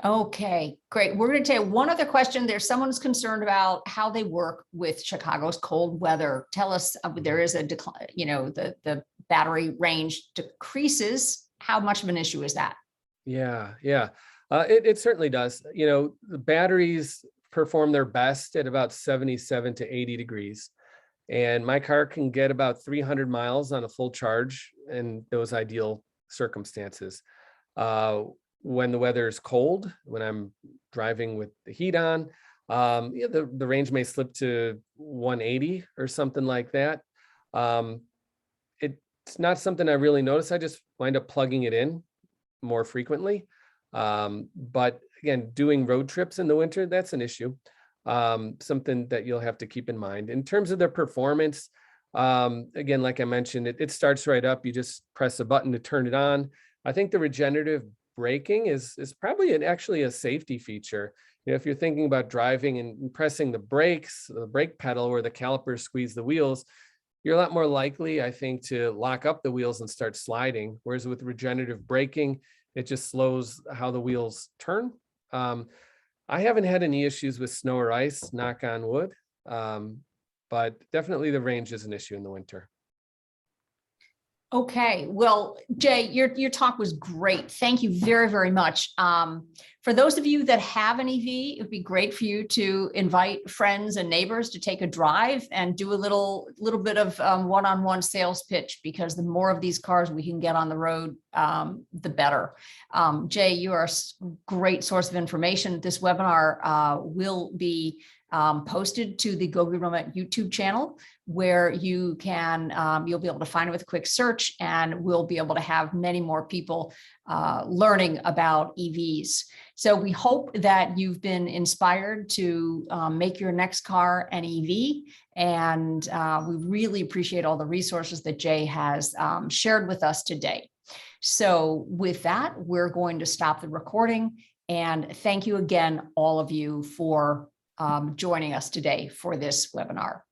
Okay, great. We're going to take one other question. There's someone who's concerned about how they work with Chicago's cold weather. Tell us, there is a decline, you know, the battery range decreases. How much of an issue is that? Yeah, it certainly does. You know, the batteries perform their best at about 77 to 80 degrees. And my car can get about 300 miles on a full charge in those ideal circumstances. When the weather is cold, when I'm driving with the heat on, yeah, the range may slip to 180 or something like that. It's not something I really notice. I just wind up plugging it in more frequently. But again, doing road trips in the winter, that's an issue. Something that you'll have to keep in mind. In terms of their performance, again, like I mentioned, it starts right up. You just press a button to turn it on. I think the regenerative braking is probably actually a safety feature. You know, if you're thinking about driving and pressing the brakes, the brake pedal where the calipers squeeze the wheels, you're a lot more likely, I think, to lock up the wheels and start sliding. Whereas with regenerative braking, it just slows how the wheels turn. I haven't had any issues with snow or ice, knock on wood, but definitely the range is an issue in the winter. Okay, well, Jay, your talk was great. Thank you very, very much. For those of you that have an EV, it would be great for you to invite friends and neighbors to take a drive and do a little bit of one-on-one sales pitch, because the more of these cars we can get on the road, the better. Jay, you are a great source of information. This webinar will be posted to the Go Green Wilmette YouTube channel, where you can, you'll be able to find it with a quick search, and we'll be able to have many more people learning about EVs. So we hope that you've been inspired to make your next car an EV, and we really appreciate all the resources that Jay has shared with us today. So with that, we're going to stop the recording, and thank you again, all of you, for joining us today for this webinar.